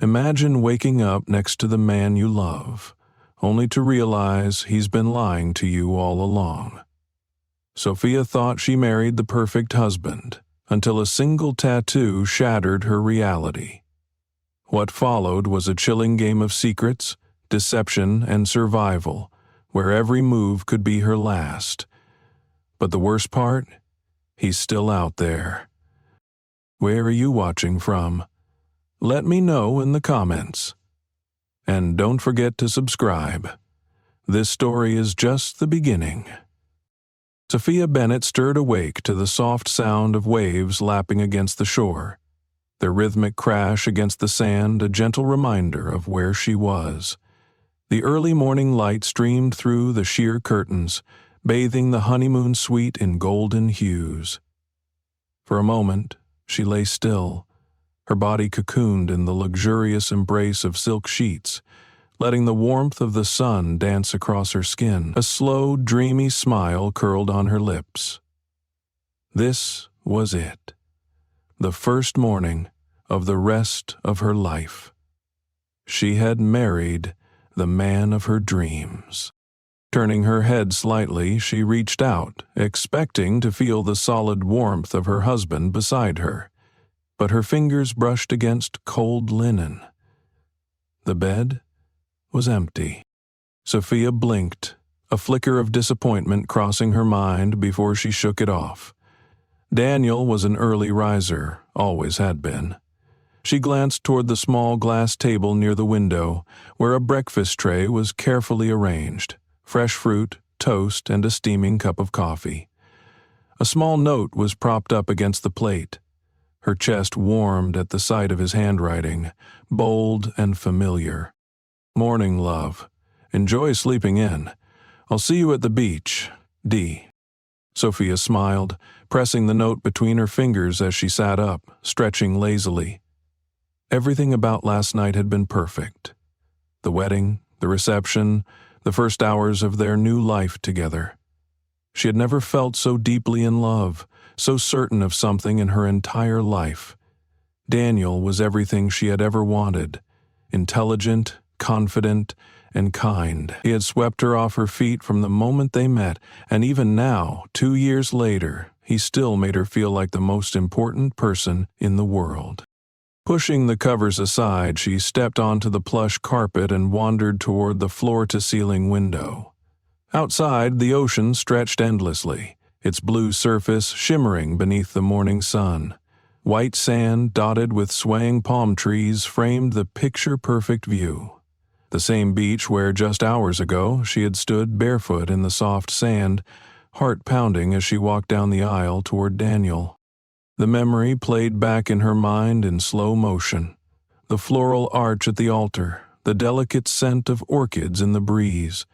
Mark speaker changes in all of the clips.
Speaker 1: Imagine waking up next to the man you love, only to realize he's been lying to you all along. Sophia thought she married the perfect husband, until a single tattoo shattered her reality. What followed was a chilling game of secrets, deception, and survival, where every move could be her last. But the worst part? He's still out there. Where are you watching from? Let me know in the comments. And don't forget to subscribe. This story is just the beginning. Sophia Bennett stirred awake to the soft sound of waves lapping against the shore, their rhythmic crash against the sand a gentle reminder of where she was. The early morning light streamed through the sheer curtains, bathing the honeymoon suite in golden hues. For a moment, she lay still, her body cocooned in the luxurious embrace of silk sheets, letting the warmth of the sun dance across her skin. A slow, dreamy smile curled on her lips. This was it. The first morning of the rest of her life. She had married the man of her dreams. Turning her head slightly, she reached out, expecting to feel the solid warmth of her husband beside her, but her fingers brushed against cold linen. The bed was empty. Sophia blinked, a flicker of disappointment crossing her mind before she shook it off. Daniel was an early riser, always had been. She glanced toward the small glass table near the window, where a breakfast tray was carefully arranged, fresh fruit, toast, and a steaming cup of coffee. A small note was propped up against the plate. Her chest warmed at the sight of his handwriting, bold and familiar. Morning, love. Enjoy sleeping in. I'll see you at the beach. D. Sophia smiled, pressing the note between her fingers as she sat up, stretching lazily. Everything about last night had been perfect. The wedding, the reception, the first hours of their new life together. She had never felt so deeply in love, so certain of something in her entire life. Daniel was everything she had ever wanted, intelligent, confident, and kind. He had swept her off her feet from the moment they met, and even now, 2 years later, he still made her feel like the most important person in the world. Pushing the covers aside, she stepped onto the plush carpet and wandered toward the floor-to-ceiling window. Outside, the ocean stretched endlessly, its blue surface shimmering beneath the morning sun. White sand dotted with swaying palm trees framed the picture-perfect view. The same beach where just hours ago she had stood barefoot in the soft sand, heart pounding as she walked down the aisle toward Daniel. The memory played back in her mind in slow motion. The floral arch at the altar, the delicate scent of orchids in the breeze,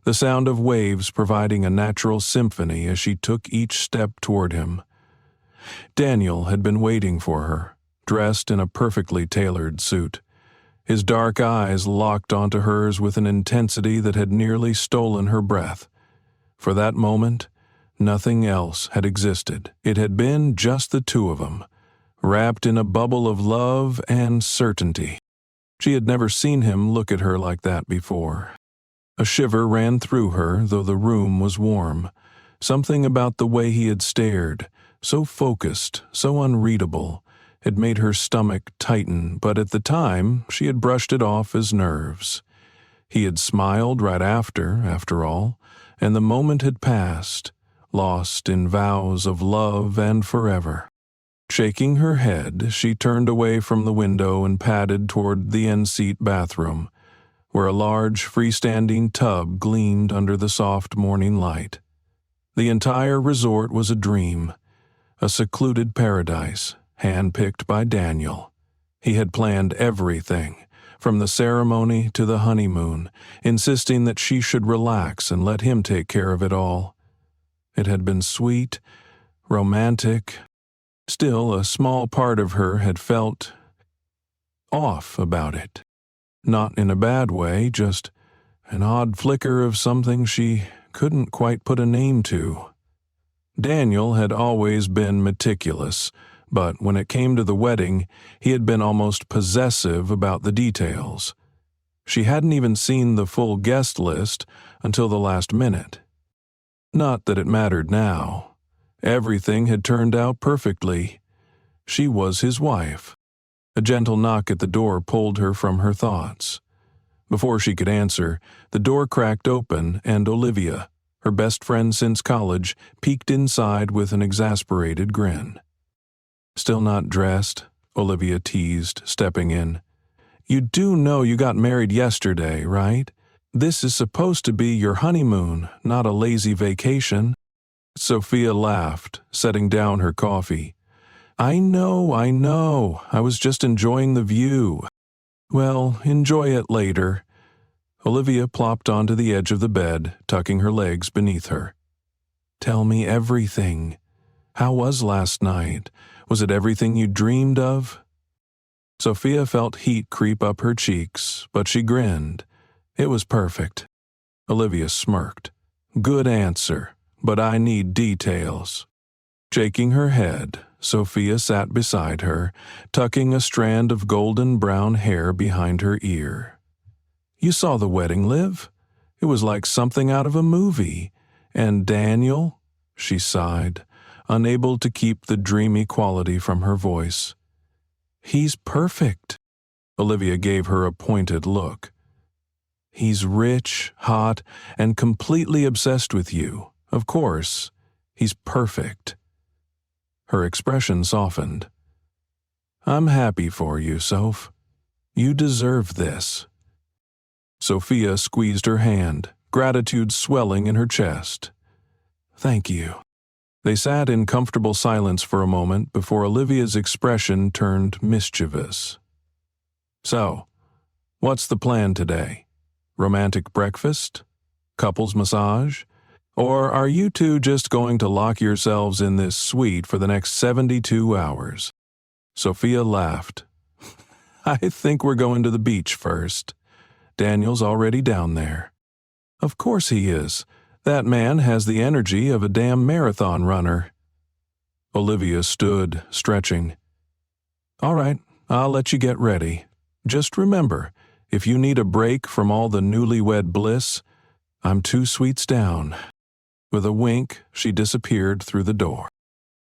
Speaker 1: the sound of waves providing a natural symphony as she took each step toward him. Daniel had been waiting for her, dressed in a perfectly tailored suit. His dark eyes locked onto hers with an intensity that had nearly stolen her breath. For that moment, nothing else had existed. It had been just the two of them, wrapped in a bubble of love and certainty. She had never seen him look at her like that before. A shiver ran through her, though the room was warm. Something about the way he had stared, so focused, so unreadable, had made her stomach tighten, but at the time she had brushed it off as nerves. He had smiled right after all, and the moment had passed, lost in vows of love and forever. Shaking her head, she turned away from the window and padded toward the en-suite bathroom, where a large freestanding tub gleamed under the soft morning light. The entire resort was a dream, a secluded paradise, handpicked by Daniel. He had planned everything, from the ceremony to the honeymoon, insisting that she should relax and let him take care of it all. It had been sweet, romantic. Still, a small part of her had felt off about it. Not in a bad way, just an odd flicker of something she couldn't quite put a name to. Daniel had always been meticulous, But when it came to the wedding, he had been almost possessive about the details. She hadn't even seen the full guest list until the last minute. Not that it mattered now. Everything had turned out perfectly. She was his wife. A gentle knock at the door pulled her from her thoughts. Before she could answer, the door cracked open and Olivia, her best friend since college, peeked inside with an exasperated grin. "Still not dressed?" Olivia teased, stepping in. "You do know you got married yesterday, right? This is supposed to be your honeymoon, not a lazy vacation." Sophia laughed, setting down her coffee. I know. I was just enjoying the view." "Well, enjoy it later." Olivia plopped onto the edge of the bed, tucking her legs beneath her. "Tell me everything. How was last night? Was it everything you dreamed of?" Sophia felt heat creep up her cheeks, but she grinned. "It was perfect." Olivia smirked. "Good answer, but I need details." Shaking her head, Sophia sat beside her, tucking a strand of golden brown hair behind her ear. "You saw the wedding, Liv? It was like something out of a movie. And Daniel?" She sighed, unable to keep the dreamy quality from her voice. "He's perfect." Olivia gave her a pointed look. "He's rich, hot, and completely obsessed with you. Of course, he's perfect." Her expression softened. "I'm happy for you, Soph. You deserve this." Sophia squeezed her hand, gratitude swelling in her chest. "Thank you." They sat in comfortable silence for a moment before Olivia's expression turned mischievous. "So, what's the plan today? Romantic breakfast? Couples massage? Or are you two just going to lock yourselves in this suite for the next 72 hours? Sophia laughed. "I think we're going to the beach first. Daniel's already down there." "Of course he is. That man has the energy of a damn marathon runner." Olivia stood, stretching. "All right, I'll let you get ready. Just remember, if you need a break from all the newlywed bliss, I'm 2 suites down." With a wink, she disappeared through the door.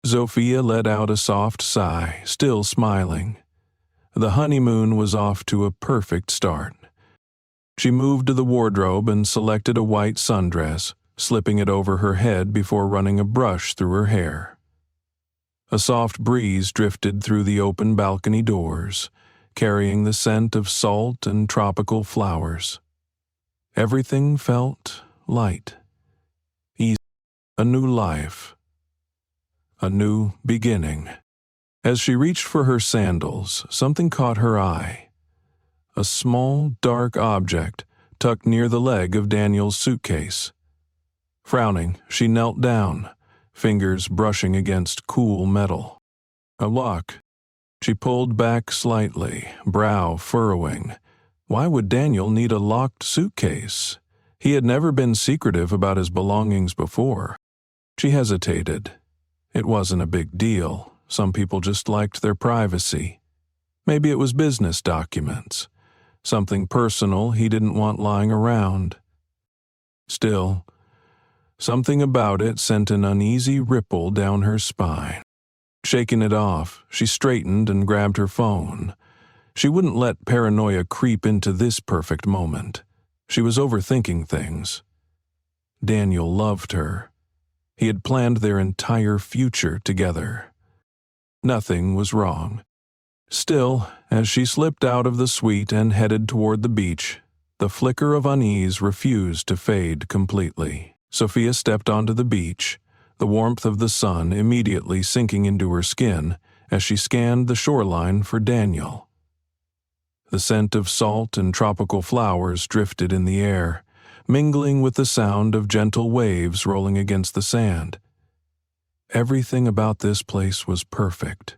Speaker 1: Sophia let out a soft sigh, still smiling. The honeymoon was off to a perfect start. She moved to the wardrobe and selected a white sundress, slipping it over her head before running a brush through her hair. A soft breeze drifted through the open balcony doors, carrying the scent of salt and tropical flowers. Everything felt light. Easy. A new life. A new beginning. As she reached for her sandals, something caught her eye. A small, dark object tucked near the leg of Daniel's suitcase. Frowning, she knelt down, fingers brushing against cool metal. A lock. She pulled back slightly, brow furrowing. Why would Daniel need a locked suitcase? He had never been secretive about his belongings before. She hesitated. It wasn't a big deal. Some people just liked their privacy. Maybe it was business documents. Something personal he didn't want lying around. Still, something about it sent an uneasy ripple down her spine. Shaking it off, she straightened and grabbed her phone. She wouldn't let paranoia creep into this perfect moment. She was overthinking things. Daniel loved her. He had planned their entire future together. Nothing was wrong. Still, as she slipped out of the suite and headed toward the beach, the flicker of unease refused to fade completely. Sophia stepped onto the beach, the warmth of the sun immediately sinking into her skin as she scanned the shoreline for Daniel. The scent of salt and tropical flowers drifted in the air, mingling with the sound of gentle waves rolling against the sand. Everything about this place was perfect.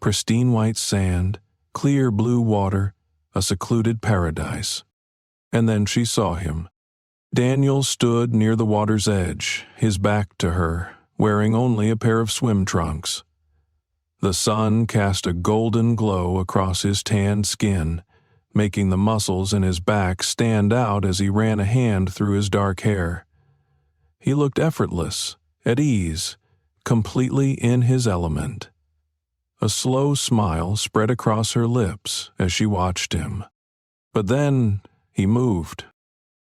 Speaker 1: Pristine white sand, clear blue water, a secluded paradise. And then she saw him. Daniel stood near the water's edge, his back to her, wearing only a pair of swim trunks. The sun cast a golden glow across his tanned skin, making the muscles in his back stand out as he ran a hand through his dark hair. He looked effortless, at ease, completely in his element. A slow smile spread across her lips as she watched him. But then he moved.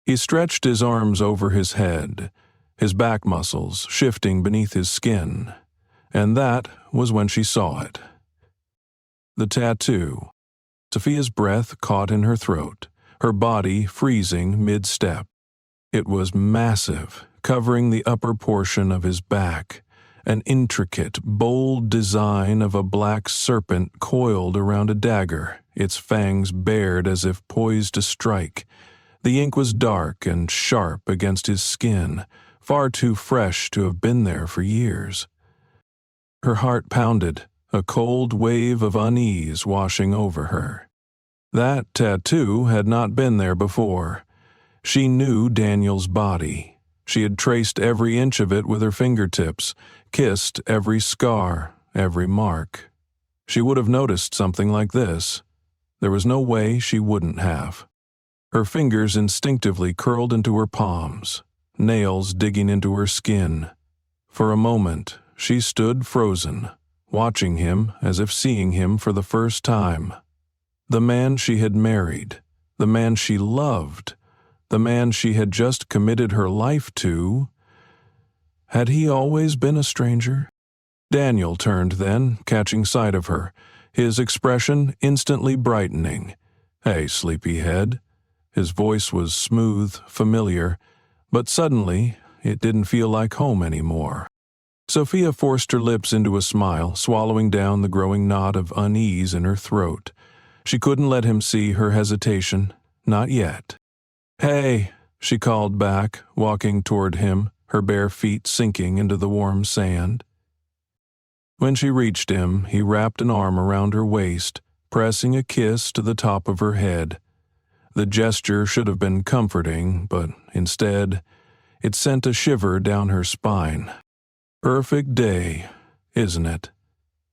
Speaker 1: He stretched his arms over his head, his back muscles shifting beneath his skin, and that was when she saw it. The tattoo. Sophia's breath caught in her throat, her body freezing mid-step. It was massive, covering the upper portion of his back, an intricate, bold design of a black serpent coiled around a dagger, its fangs bared as if poised to strike. The ink was dark and sharp against his skin, far too fresh to have been there for years. Her heart pounded, a cold wave of unease washing over her. That tattoo had not been there before. She knew Daniel's body. She had traced every inch of it with her fingertips, kissed every scar, every mark. She would have noticed something like this. There was no way she wouldn't have. Her fingers instinctively curled into her palms, nails digging into her skin. For a moment, she stood frozen, watching him as if seeing him for the first time. The man she had married, the man she loved, the man she had just committed her life to. Had he always been a stranger? Daniel turned then, catching sight of her, his expression instantly brightening. "Hey, sleepyhead." His voice was smooth, familiar, but suddenly it didn't feel like home anymore. Sophia forced her lips into a smile, swallowing down the growing knot of unease in her throat. She couldn't let him see her hesitation, not yet. "Hey," she called back, walking toward him, her bare feet sinking into the warm sand. When she reached him, he wrapped an arm around her waist, pressing a kiss to the top of her head. The gesture should have been comforting, but instead, it sent a shiver down her spine. "Perfect day, isn't it?"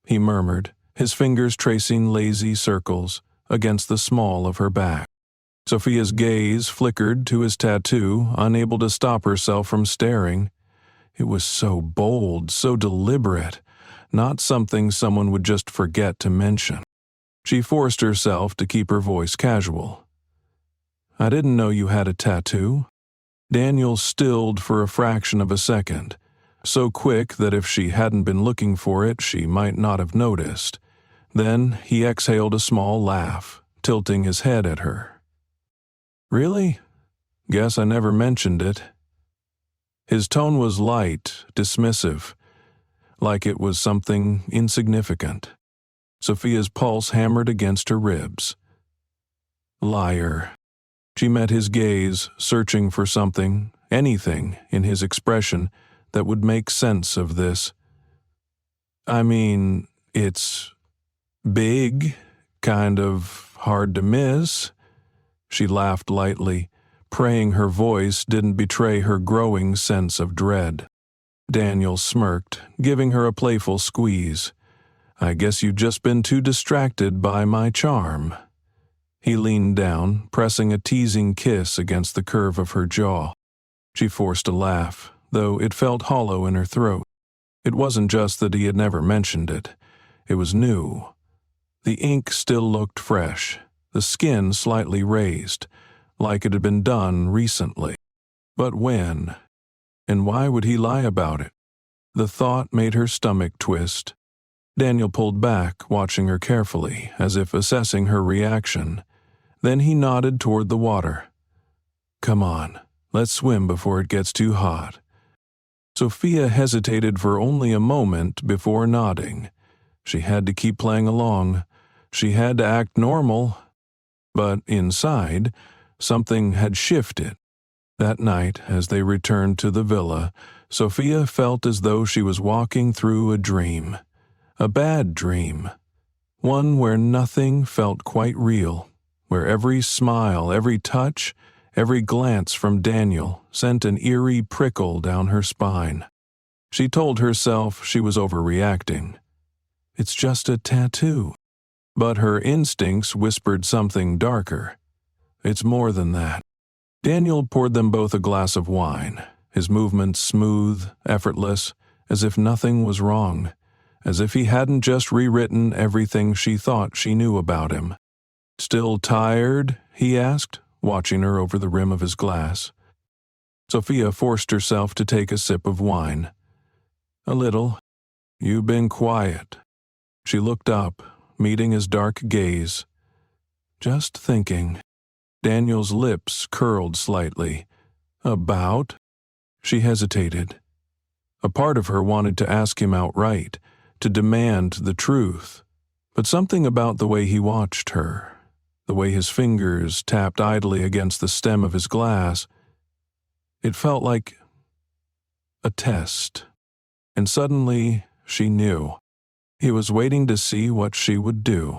Speaker 1: he murmured, his fingers tracing lazy circles against the small of her back. Sophia's gaze flickered to his tattoo, unable to stop herself from staring. It was so bold, so deliberate, not something someone would just forget to mention. She forced herself to keep her voice casual. "I didn't know you had a tattoo." Daniel stilled for a fraction of a second, so quick that if she hadn't been looking for it, she might not have noticed. Then he exhaled a small laugh, tilting his head at her. "Really? Guess I never mentioned it." His tone was light, dismissive, like it was something insignificant. Sophia's pulse hammered against her ribs. Liar. She met his gaze, searching for something, anything, in his expression that would make sense of this. "I mean, it's big, kind of hard to miss." She laughed lightly, praying her voice didn't betray her growing sense of dread. Daniel smirked, giving her a playful squeeze. "I guess you've just been too distracted by my charm." He leaned down, pressing a teasing kiss against the curve of her jaw. She forced a laugh, though it felt hollow in her throat. It wasn't just that he had never mentioned it. It was new. The ink still looked fresh, the skin slightly raised, like it had been done recently. But when? And why would he lie about it? The thought made her stomach twist. Daniel pulled back, watching her carefully, as if assessing her reaction. Then he nodded toward the water. "Come on, let's swim before it gets too hot." Sophia hesitated for only a moment before nodding. She had to keep playing along. She had to act normal. But inside, something had shifted. That night, as they returned to the villa, Sophia felt as though she was walking through a dream. A bad dream. One where nothing felt quite real, where every smile, every touch, every glance from Daniel sent an eerie prickle down her spine. She told herself she was overreacting. It's just a tattoo. But her instincts whispered something darker. It's more than that. Daniel poured them both a glass of wine, his movements smooth, effortless, as if nothing was wrong, as if he hadn't just rewritten everything she thought she knew about him. "Still tired?" he asked, watching her over the rim of his glass. Sophia forced herself to take a sip of wine. "A little. You've been quiet." She looked up, meeting his dark gaze. "Just thinking." Daniel's lips curled slightly. "About?" She hesitated. A part of her wanted to ask him outright, to demand the truth, but something about the way he watched her, the way his fingers tapped idly against the stem of his glass, it felt like a test. And suddenly, she knew. He was waiting to see what she would do.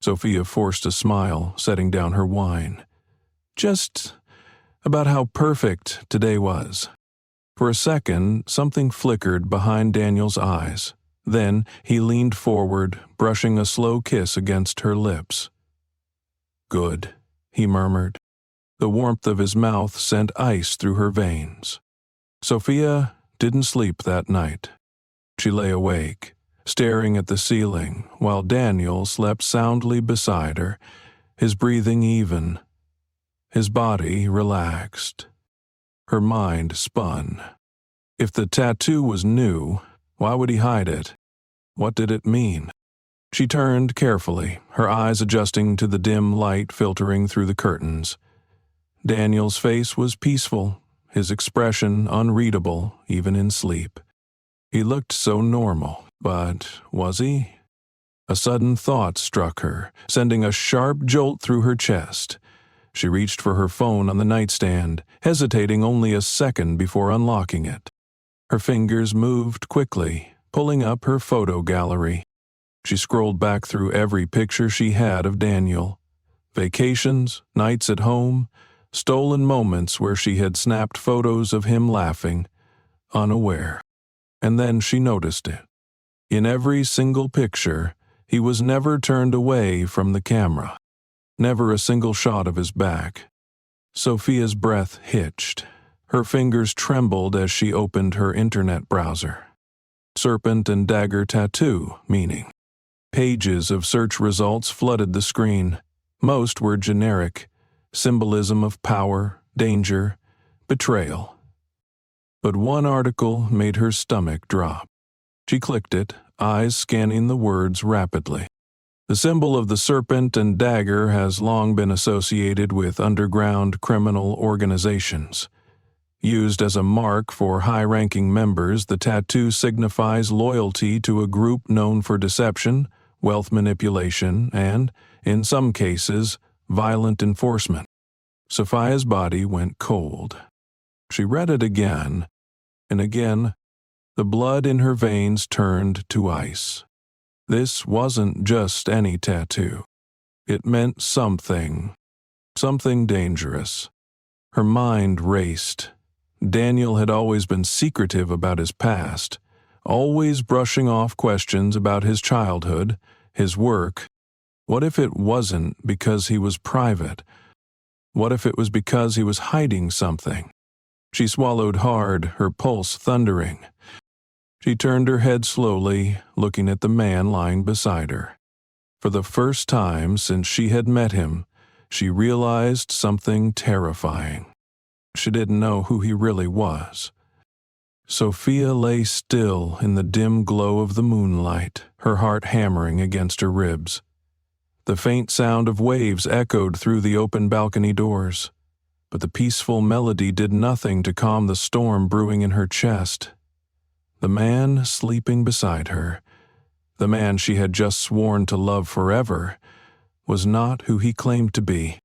Speaker 1: Sophia forced a smile, setting down her wine. "Just about how perfect today was." For a second, something flickered behind Daniel's eyes. Then he leaned forward, brushing a slow kiss against her lips. "Good," he murmured. The warmth of his mouth sent ice through her veins. Sophia didn't sleep that night. She lay awake, staring at the ceiling, while Daniel slept soundly beside her, his breathing even, his body relaxed. Her mind spun. If the tattoo was new, why would he hide it? What did it mean? She turned carefully, her eyes adjusting to the dim light filtering through the curtains. Daniel's face was peaceful, his expression unreadable even in sleep. He looked so normal, but was he? A sudden thought struck her, sending a sharp jolt through her chest. She reached for her phone on the nightstand, hesitating only a second before unlocking it. Her fingers moved quickly, pulling up her photo gallery. She scrolled back through every picture she had of Daniel. Vacations, nights at home, stolen moments where she had snapped photos of him laughing, unaware. And then she noticed it. In every single picture, he was never turned away from the camera. Never a single shot of his back. Sophia's breath hitched. Her fingers trembled as she opened her internet browser. Serpent and dagger tattoo, meaning. Pages of search results flooded the screen. Most were generic, symbolism of power, danger, betrayal. But one article made her stomach drop. She clicked it, eyes scanning the words rapidly. The symbol of the serpent and dagger has long been associated with underground criminal organizations. Used as a mark for high-ranking members, the tattoo signifies loyalty to a group known for deception, wealth manipulation, and, in some cases, violent enforcement. Sophia's body went cold. She read it again, and again, the blood in her veins turned to ice. This wasn't just any tattoo. It meant something dangerous. Her mind raced. Daniel had always been secretive about his past, always brushing off questions about his childhood, his work. What if it wasn't because he was private? What if it was because he was hiding something? She swallowed hard, her pulse thundering. She turned her head slowly, looking at the man lying beside her. For the first time since she had met him, she realized something terrifying. She didn't know who he really was. Sophia lay still in the dim glow of the moonlight, her heart hammering against her ribs. The faint sound of waves echoed through the open balcony doors, but the peaceful melody did nothing to calm the storm brewing in her chest. The man sleeping beside her, the man she had just sworn to love forever, was not who he claimed to be.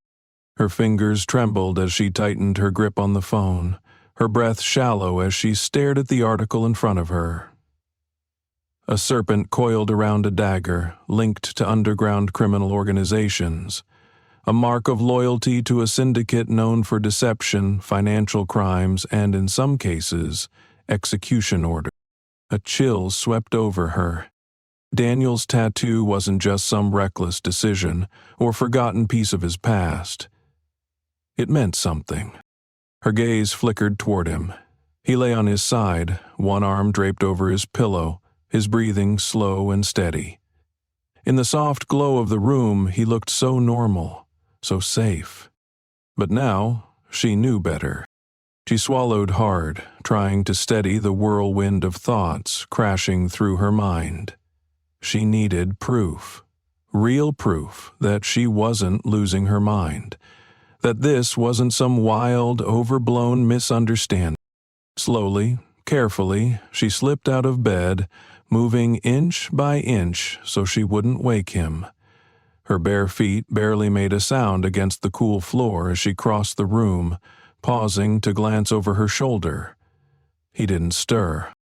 Speaker 1: Her fingers trembled as she tightened her grip on the phone, her breath shallow as she stared at the article in front of her. A serpent coiled around a dagger, linked to underground criminal organizations, a mark of loyalty to a syndicate known for deception, financial crimes, and in some cases, execution orders. A chill swept over her. Daniel's tattoo wasn't just some reckless decision or forgotten piece of his past. It meant something. Her gaze flickered toward him. He lay on his side, one arm draped over his pillow, his breathing slow and steady. In the soft glow of the room, he looked so normal, so safe. But now, she knew better. She swallowed hard, trying to steady the whirlwind of thoughts crashing through her mind. She needed proof, real proof that she wasn't losing her mind, that this wasn't some wild, overblown misunderstanding. Slowly, carefully, she slipped out of bed, moving inch by inch so she wouldn't wake him. Her bare feet barely made a sound against the cool floor as she crossed the room, pausing to glance over her shoulder. He didn't stir.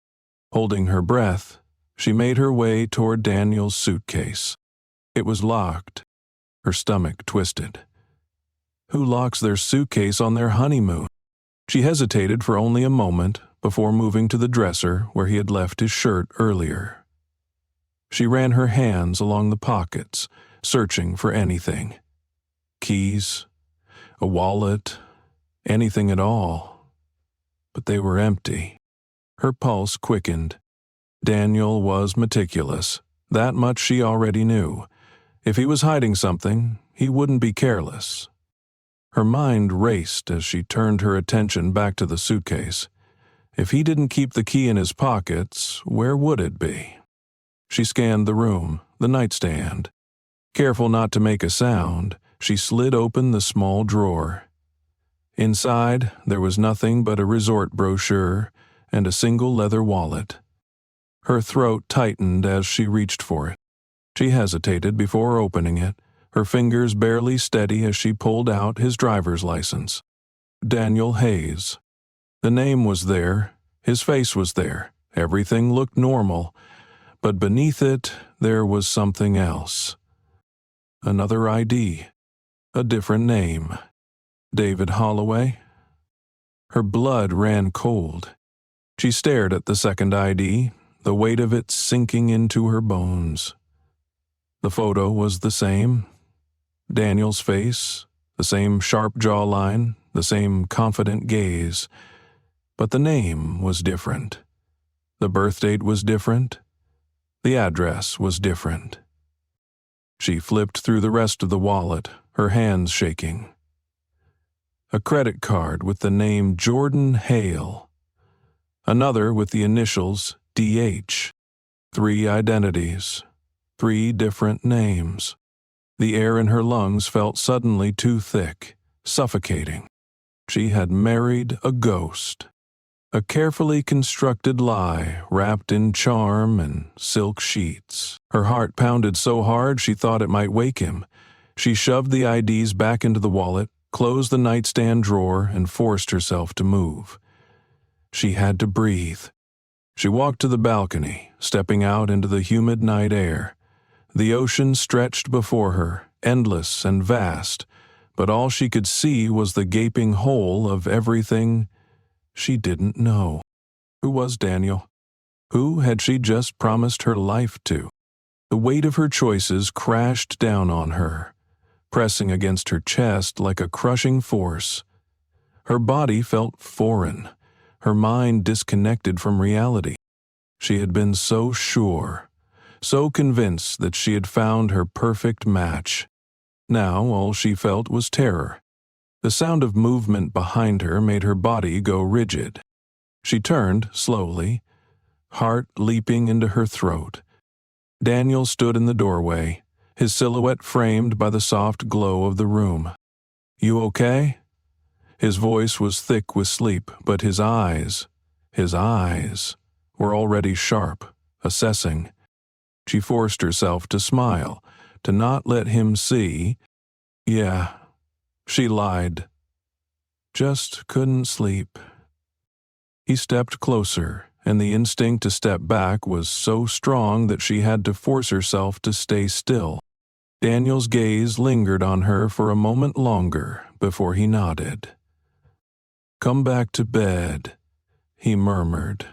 Speaker 1: Holding her breath, she made her way toward Daniel's suitcase. It was locked. Her stomach twisted. Who locks their suitcase on their honeymoon? She hesitated for only a moment before moving to the dresser where he had left his shirt earlier. She ran her hands along the pockets, searching for anything. Keys, a wallet, anything at all. But they were empty. Her pulse quickened. Daniel was meticulous. That much she already knew. If he was hiding something, he wouldn't be careless. Her mind raced as she turned her attention back to the suitcase. If he didn't keep the key in his pockets, where would it be? She scanned the room, the nightstand. Careful not to make a sound, she slid open the small drawer. Inside, there was nothing but a resort brochure and a single leather wallet. Her throat tightened as she reached for it. She hesitated before opening it, her fingers barely steady as she pulled out his driver's license. Daniel Hayes. The name was there, his face was there, everything looked normal, but beneath it there was something else. Another ID, a different name. David Holloway? Her blood ran cold. She stared at the second ID, the weight of it sinking into her bones. The photo was the same. Daniel's face, the same sharp jawline, the same confident gaze. But the name was different. The birth date was different. The address was different. She flipped through the rest of the wallet, her hands shaking. A credit card with the name Jordan Hale. Another with the initials DH. 3 identities. 3 different names. The air in her lungs felt suddenly too thick, suffocating. She had married a ghost. A carefully constructed lie wrapped in charm and silk sheets. Her heart pounded so hard she thought it might wake him. She shoved the IDs back into the wallet, closed the nightstand drawer, and forced herself to move. She had to breathe. She walked to the balcony, stepping out into the humid night air. The ocean stretched before her, endless and vast, but all she could see was the gaping hole of everything she didn't know. Who was Daniel? Who had she just promised her life to? The weight of her choices crashed down on her, pressing against her chest like a crushing force. Her body felt foreign, her mind disconnected from reality. She had been so sure, so convinced that she had found her perfect match. Now all she felt was terror. The sound of movement behind her made her body go rigid. She turned slowly, heart leaping into her throat. Daniel stood in the doorway, his silhouette framed by the soft glow of the room. "You okay?" His voice was thick with sleep, but his eyes, were already sharp, assessing. She forced herself to smile, to not let him see. "Yeah," she lied. "Just couldn't sleep." He stepped closer, and the instinct to step back was so strong that she had to force herself to stay still. Daniel's gaze lingered on her for a moment longer before he nodded. "Come back to bed," he murmured,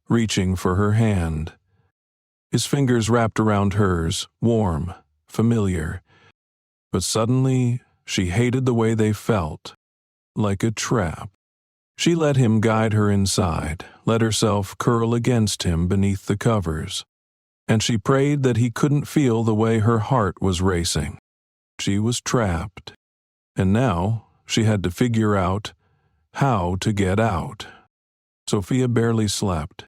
Speaker 1: reaching for her hand. His fingers wrapped around hers, warm, familiar. But suddenly, she hated the way they felt, like a trap. She let him guide her inside, let herself curl against him beneath the covers. And she prayed that he couldn't feel the way her heart was racing. She was trapped. And now, she had to figure out how to get out. Sophia barely slept.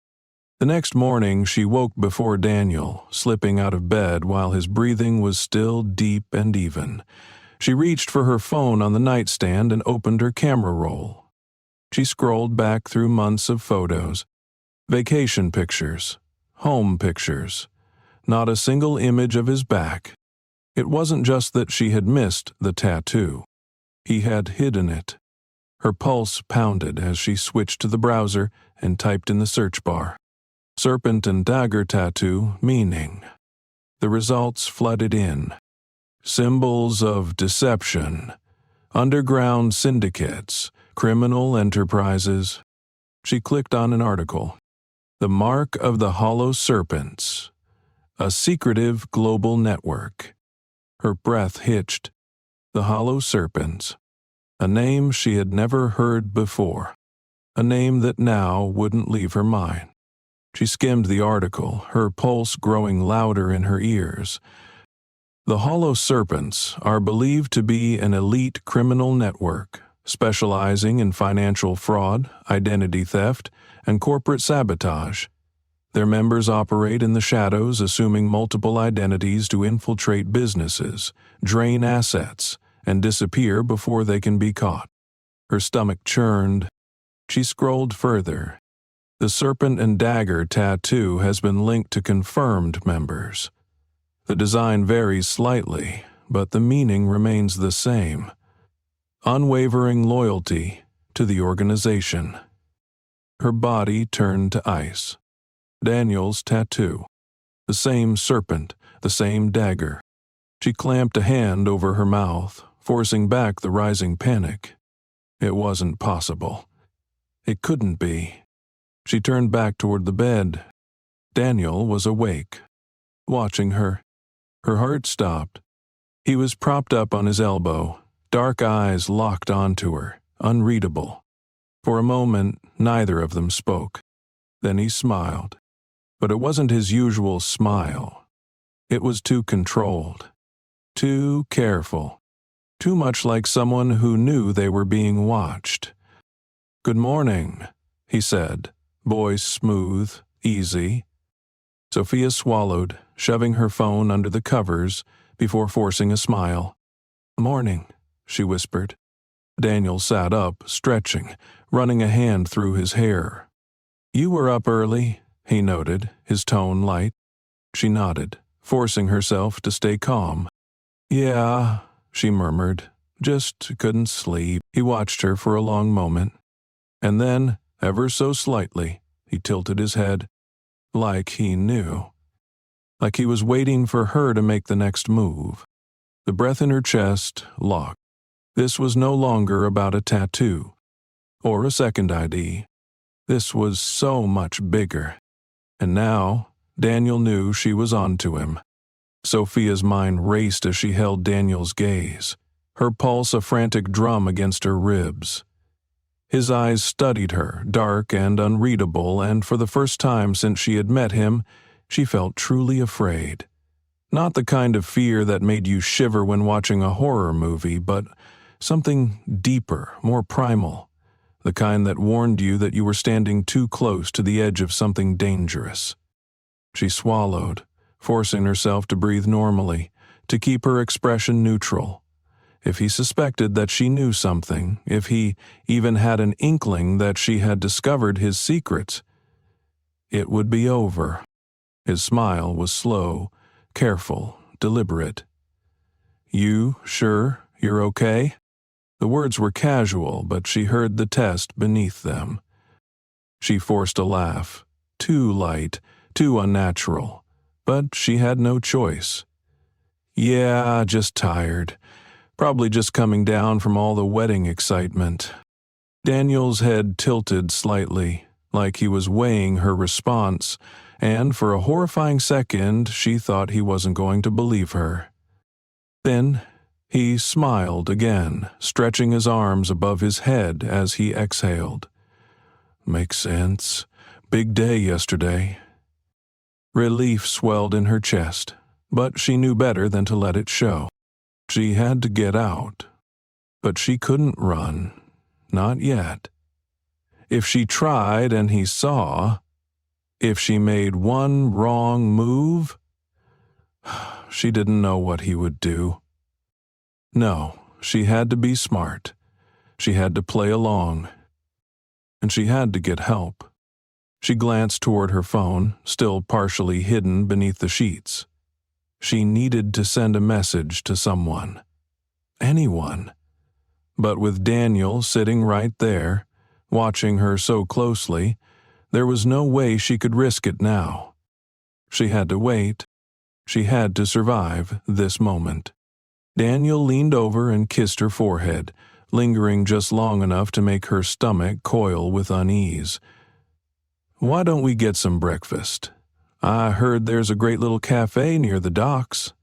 Speaker 1: The next morning, she woke before Daniel, slipping out of bed while his breathing was still deep and even. She reached for her phone on the nightstand and opened her camera roll. She scrolled back through months of photos, vacation pictures, home pictures. Not a single image of his back. It wasn't just that she had missed the tattoo. He had hidden it. Her pulse pounded as she switched to the browser and typed in the search bar. Serpent and dagger tattoo, meaning. The results flooded in. Symbols of deception, underground syndicates, criminal enterprises. She clicked on an article. The Mark of the Hollow Serpents, a secretive global network. Her breath hitched. The Hollow Serpents, a name she had never heard before, a name that now wouldn't leave her mind. She skimmed the article, her pulse growing louder in her ears. The Hollow Serpents are believed to be an elite criminal network, specializing in financial fraud, identity theft, and corporate sabotage. Their members operate in the shadows, assuming multiple identities to infiltrate businesses, drain assets, and disappear before they can be caught. Her stomach churned. She scrolled further. The serpent and dagger tattoo has been linked to confirmed members. The design varies slightly, but the meaning remains the same. Unwavering loyalty to the organization. Her body turned to ice. Daniel's tattoo. The same serpent, the same dagger. She clamped a hand over her mouth, forcing back the rising panic. It wasn't possible. It couldn't be. She turned back toward the bed. Daniel was awake, watching her. Her heart stopped. He was propped up on his elbow, dark eyes locked onto her, unreadable. For a moment, neither of them spoke. Then he smiled. But it wasn't his usual smile. It was too controlled, too careful, too much like someone who knew they were being watched. "Good morning," he said, voice smooth, easy. Sophia swallowed, shoving her phone under the covers before forcing a smile. "Morning," she whispered. Daniel sat up, stretching, running a hand through his hair. "You were up early," he noted, his tone light. She nodded, forcing herself to stay calm. "Yeah," she murmured, "just couldn't sleep." He watched her for a long moment. And then, ever so slightly, he tilted his head, like he knew. Like he was waiting for her to make the next move. The breath in her chest locked. This was no longer about a tattoo, or a second ID. This was so much bigger. And now, Daniel knew she was onto him. Sophia's mind raced as she held Daniel's gaze, her pulse a frantic drum against her ribs. His eyes studied her, dark and unreadable, and for the first time since she had met him, she felt truly afraid. Not the kind of fear that made you shiver when watching a horror movie, but something deeper, more primal, the kind that warned you that you were standing too close to the edge of something dangerous. She swallowed, forcing herself to breathe normally, to keep her expression neutral. If he suspected that she knew something, if he even had an inkling that she had discovered his secrets, it would be over. His smile was slow, careful, deliberate. "You sure you're okay?" The words were casual, but she heard the test beneath them. She forced a laugh, too light, too unnatural, but she had no choice. "Yeah, just tired. Probably just coming down from all the wedding excitement." Daniel's head tilted slightly, like he was weighing her response, and for a horrifying second she thought he wasn't going to believe her. Then he smiled again, stretching his arms above his head as he exhaled. Makes sense. Big day yesterday. Relief swelled in her chest, but she knew better than to let it show. She had to get out, but she couldn't run. Not yet. If she tried and he saw, if she made one wrong move, she didn't know what he would do. No, she had to be smart. She had to play along. And she had to get help. She glanced toward her phone, still partially hidden beneath the sheets. She needed to send a message to someone. Anyone. But with Daniel sitting right there, watching her so closely, there was no way she could risk it now. She had to wait. She had to survive this moment. Daniel leaned over and kissed her forehead, lingering just long enough to make her stomach coil with unease. Why don't we get some breakfast? I heard there's a great little cafe near the docks.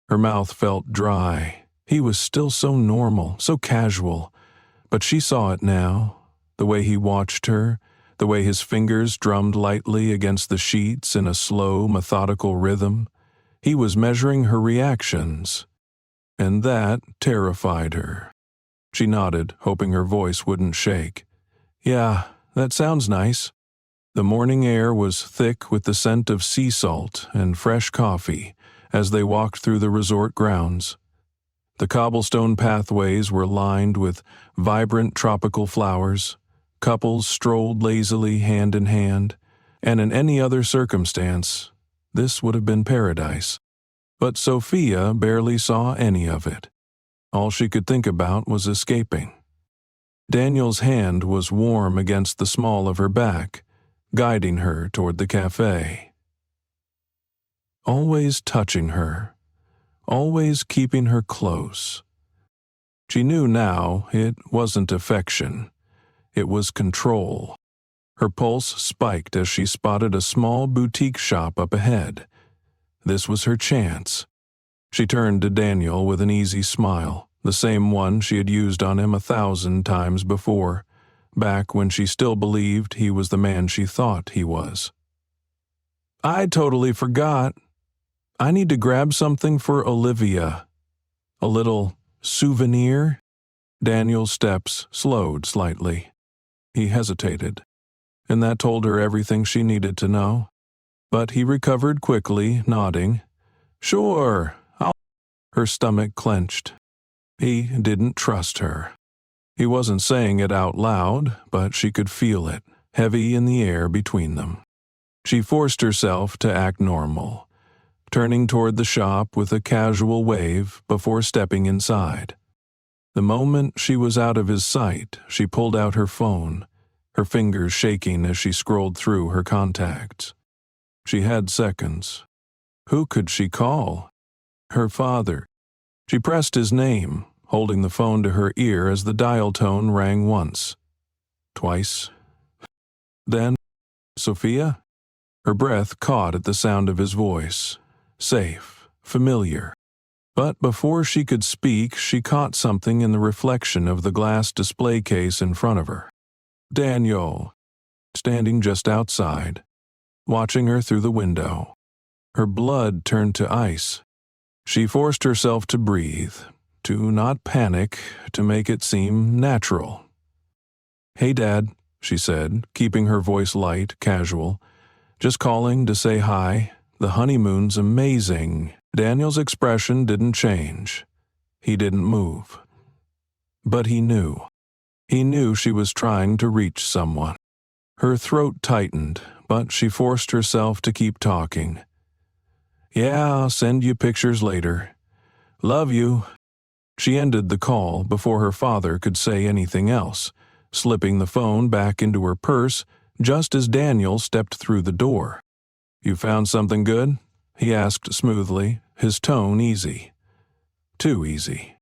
Speaker 1: Her mouth felt dry. He was still so normal, so casual. But she saw it now, the way he watched her, the way his fingers drummed lightly against the sheets in a slow, methodical rhythm. He was measuring her reactions, and that terrified her. She nodded, hoping her voice wouldn't shake. Yeah, that sounds nice. The morning air was thick with the scent of sea salt and fresh coffee as they walked through the resort grounds. The cobblestone pathways were lined with vibrant tropical flowers. Couples strolled lazily hand in hand, and in any other circumstance, this would have been paradise. But Sophia barely saw any of it. All she could think about was escaping. Daniel's hand was warm against the small of her back, guiding her toward the cafe. Always touching her, always keeping her close. She knew now it wasn't affection, it was control. Her pulse spiked as she spotted a small boutique shop up ahead. This was her chance. She turned to Daniel with an easy smile, the same one she had used on him 1,000 times before, back when she still believed he was the man she thought he was. I totally forgot. I need to grab something for Olivia. A little souvenir? Daniel's steps slowed slightly. He hesitated, and that told her everything she needed to know. But he recovered quickly, nodding. Sure, I'll... Her stomach clenched. He didn't trust her. He wasn't saying it out loud, but she could feel it, heavy in the air between them. She forced herself to act normal, turning toward the shop with a casual wave before stepping inside. The moment she was out of his sight, she pulled out her phone, her fingers shaking as she scrolled through her contacts. She had seconds. Who could she call? Her father. She pressed his name, holding the phone to her ear as the dial tone rang once. Twice. Then, Sophia? Her breath caught at the sound of his voice. Safe, familiar. But before she could speak, she caught something in the reflection of the glass display case in front of her. Daniel, standing just outside, watching her through the window. Her blood turned to ice. She forced herself to breathe, to not panic, to make it seem natural. Hey, Dad, she said, keeping her voice light, casual. Just calling to say hi. The honeymoon's amazing. Daniel's expression didn't change. He didn't move. But he knew. He knew she was trying to reach someone. Her throat tightened, but she forced herself to keep talking. Yeah, I'll send you pictures later. Love you. She ended the call before her father could say anything else, slipping the phone back into her purse just as Daniel stepped through the door. You found something good? He asked smoothly, his tone easy. Too easy.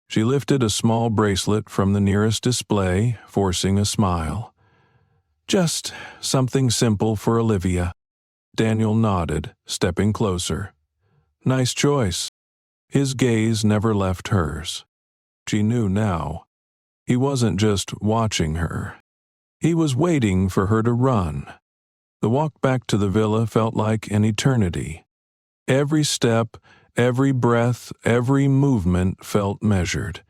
Speaker 1: She lifted a small bracelet from the nearest display, forcing a smile. Just something simple for Olivia. Daniel nodded, stepping closer. Nice choice. His gaze never left hers. She knew now. He wasn't just watching her. He was waiting for her to run. The walk back to the villa felt like an eternity. Every step, every breath, every movement felt measured.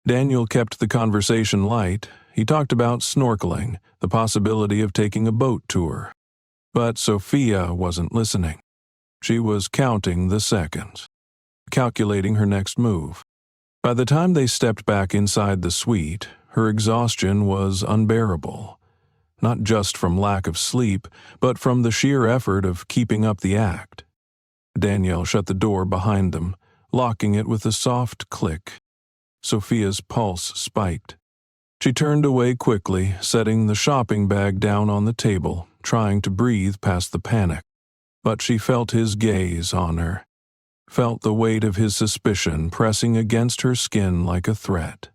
Speaker 1: Daniel kept the conversation light. He talked about snorkeling, the possibility of taking a boat tour. But Sophia wasn't listening. She was counting the seconds, calculating her next move. By the time they stepped back inside the suite, her exhaustion was unbearable. Not just from lack of sleep, but from the sheer effort of keeping up the act. Danielle shut the door behind them, locking it with a soft click. Sophia's pulse spiked. She turned away quickly, setting the shopping bag down on the table, trying to breathe past the panic. But she felt his gaze on her, felt the weight of his suspicion pressing against her skin like a threat.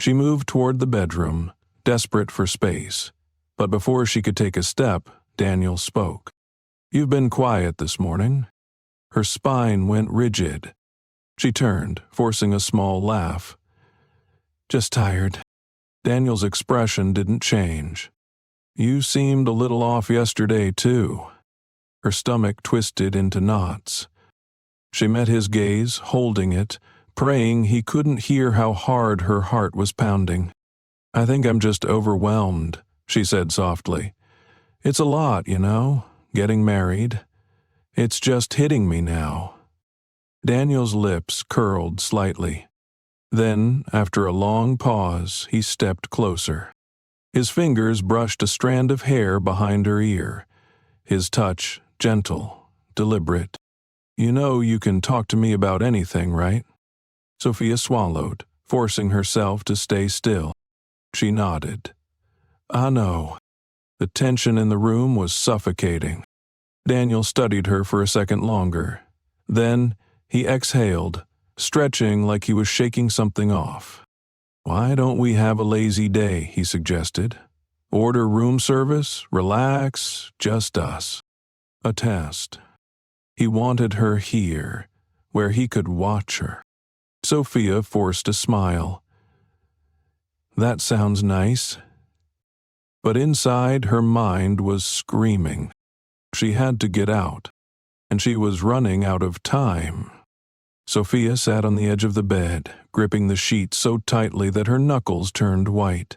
Speaker 1: She moved toward the bedroom, desperate for space. But before she could take a step, Daniel spoke. "You've been quiet this morning." Her spine went rigid. She turned, forcing a small laugh. "Just tired." Daniel's expression didn't change. "You seemed a little off yesterday, too." Her stomach twisted into knots. She met his gaze, holding it, praying he couldn't hear how hard her heart was pounding. "I think I'm just overwhelmed," she said softly. "It's a lot, getting married. It's just hitting me now." Daniel's lips curled slightly. Then, after a long pause, he stepped closer. His fingers brushed a strand of hair behind her ear. His touch, gentle, deliberate. "You know you can talk to me about anything, right?" Sophia swallowed, forcing herself to stay still. She nodded. "I know." The tension in the room was suffocating. Daniel studied her for a second longer. Then he exhaled, stretching like he was shaking something off. "Why don't we have a lazy day?" he suggested. "Order room service, relax, just us." A test. He wanted her here, where he could watch her. Sophia forced a smile. "That sounds nice." But inside, her mind was screaming. She had to get out, and she was running out of time. Sophia sat on the edge of the bed, gripping the sheets so tightly that her knuckles turned white.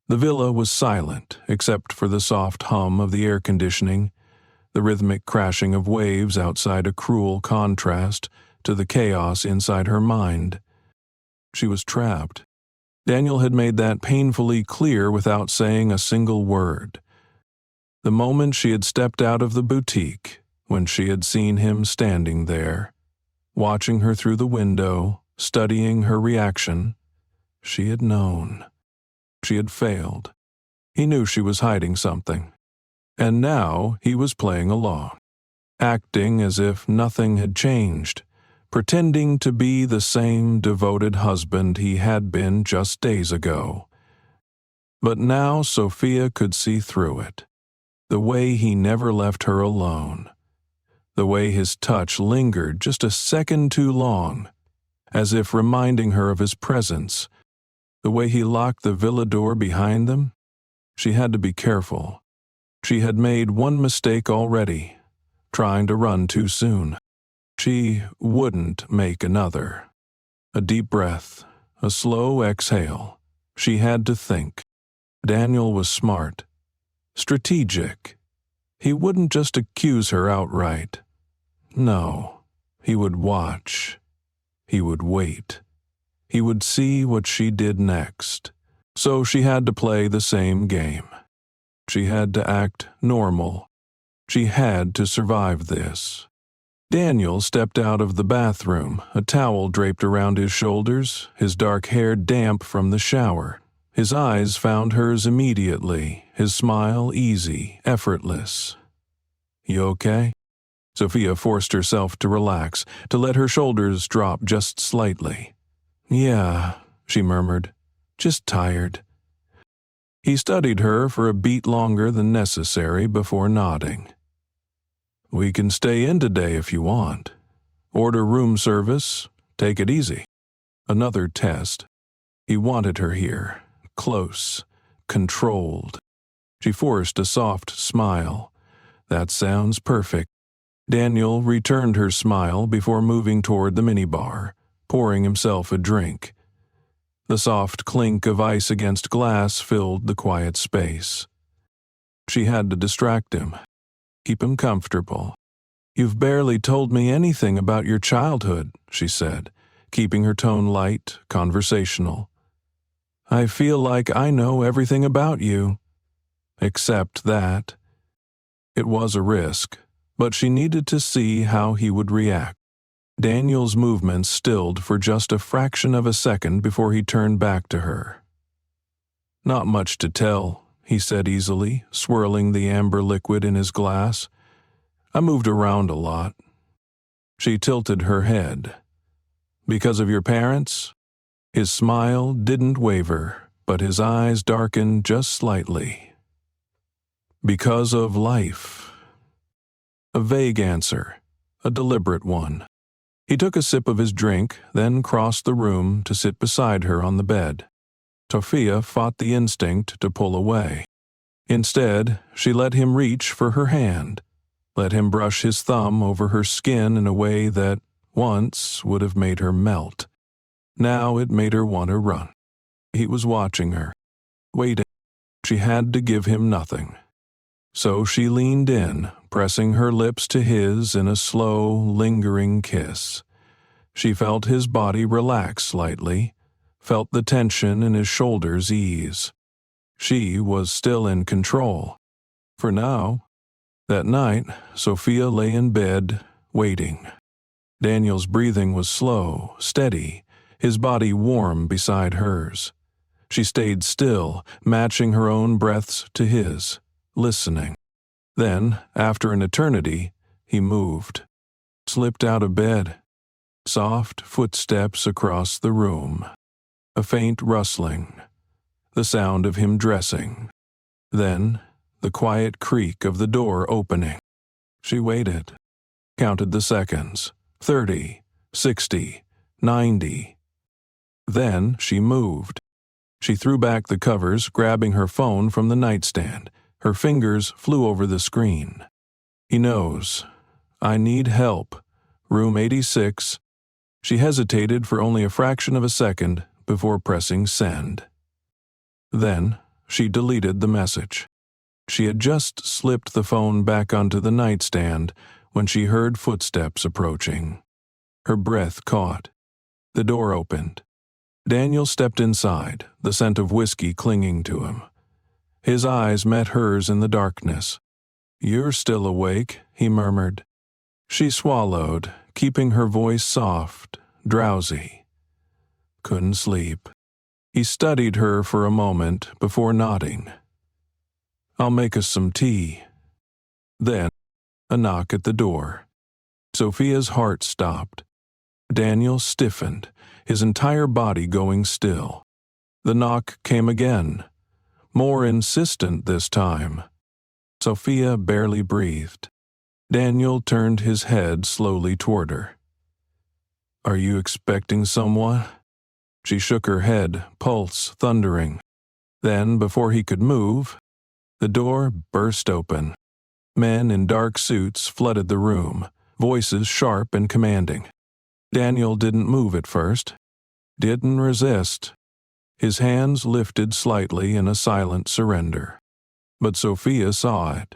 Speaker 1: The villa was silent, except for the soft hum of the air conditioning, the rhythmic crashing of waves outside a cruel contrast to the chaos inside her mind. She was trapped. Daniel had made that painfully clear without saying a single word. The moment she had stepped out of the boutique, when she had seen him standing there, watching her through the window, studying her reaction, she had known. She had failed. He knew she was hiding something. And now he was playing along, acting as if nothing had changed, pretending to be the same devoted husband he had been just days ago. But now Sophia could see through it. The way he never left her alone. The way his touch lingered just a second too long, as if reminding her of his presence. The way he locked the villa door behind them. She had to be careful. She had made one mistake already, trying to run too soon. She wouldn't make another. A deep breath, a slow exhale. She had to think. Daniel was smart, strategic. He wouldn't just accuse her outright. No, he would watch. He would wait. He would see what she did next. So she had to play the same game. She had to act normal. She had to survive this. Daniel stepped out of the bathroom, a towel draped around his shoulders, his dark hair damp from the shower. His eyes found hers immediately, his smile easy, effortless. "You okay?" Sophia forced herself to relax, to let her shoulders drop just slightly. "Yeah," she murmured, "just tired." He studied her for a beat longer than necessary before nodding. "We can stay in today if you want. Order room service, take it easy." Another test. He wanted her here, close, controlled. She forced a soft smile. "That sounds perfect." Daniel returned her smile before moving toward the minibar, pouring himself a drink. The soft clink of ice against glass filled the quiet space. She had to distract him, keep him comfortable. "You've barely told me anything about your childhood," she said, keeping her tone light, conversational. "I feel like I know everything about you." Except that. It was a risk, but she needed to see how he would react. Daniel's movements stilled for just a fraction of a second before he turned back to her. "Not much to tell," he said easily, swirling the amber liquid in his glass. "I moved around a lot." She tilted her head. "Because of your parents?" His smile didn't waver, but his eyes darkened just slightly. "Because of life." A vague answer, a deliberate one. He took a sip of his drink, then crossed the room to sit beside her on the bed. Sophia fought the instinct to pull away. Instead, she let him reach for her hand, let him brush his thumb over her skin in a way that once would have made her melt. Now it made her want to run. He was watching her, waiting. She had to give him nothing. So she leaned in, pressing her lips to his in a slow, lingering kiss. She felt his body relax slightly, felt the tension in his shoulders ease. She was still in control. For now. That night, Sophia lay in bed, waiting. Daniel's breathing was slow, steady, his body warm beside hers. She stayed still, matching her own breaths to his, listening. Then, after an eternity, he moved, slipped out of bed. Soft footsteps across the room. A faint rustling. The sound of him dressing. Then, the quiet creak of the door opening. She waited, counted the seconds. 30, 60, 90. Then she moved. She threw back the covers, grabbing her phone from the nightstand. Her fingers flew over the screen. "He knows. I need help. Room 86. She hesitated for only a fraction of a second before pressing send. Then she deleted the message. She had just slipped the phone back onto the nightstand when she heard footsteps approaching. Her breath caught. The door opened. Daniel stepped inside, the scent of whiskey clinging to him. His eyes met hers in the darkness. "You're still awake," he murmured. She swallowed, keeping her voice soft, drowsy. "Couldn't sleep." He studied her for a moment before nodding. "I'll make us some tea." Then, a knock at the door. Sophia's heart stopped. Daniel stiffened, his entire body going still. The knock came again, more insistent this time. Sophia barely breathed. Daniel turned his head slowly toward her. "Are you expecting someone?" She shook her head, pulse thundering. Then, before he could move, the door burst open. Men in dark suits flooded the room, voices sharp and commanding. Daniel didn't move at first, didn't resist. His hands lifted slightly in a silent surrender. But Sophia saw it,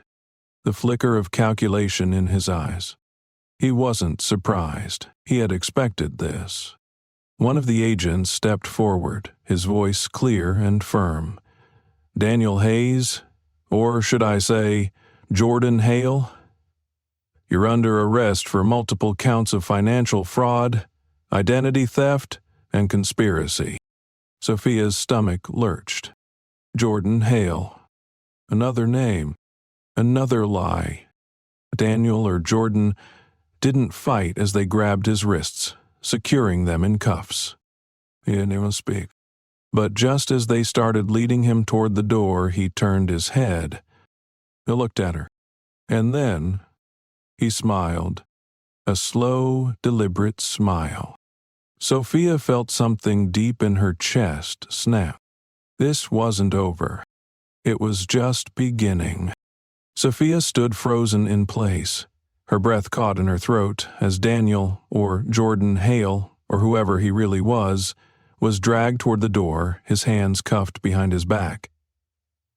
Speaker 1: the flicker of calculation in his eyes. He wasn't surprised. He had expected this. One of the agents stepped forward, his voice clear and firm. "Daniel Hayes, or should I say, Jordan Hale? You're under arrest for multiple counts of financial fraud, identity theft, and conspiracy." Sophia's stomach lurched. Jordan Hale. Another name. Another lie. Daniel or Jordan didn't fight as they grabbed his wrists, securing them in cuffs. He didn't even speak. But just as they started leading him toward the door, he turned his head. He looked at her, and then he smiled, a slow, deliberate smile. Sophia felt something deep in her chest snap. This wasn't over. It was just beginning. Sophia stood frozen in place, her breath caught in her throat as Daniel, or Jordan Hale, or whoever he really was dragged toward the door, his hands cuffed behind his back.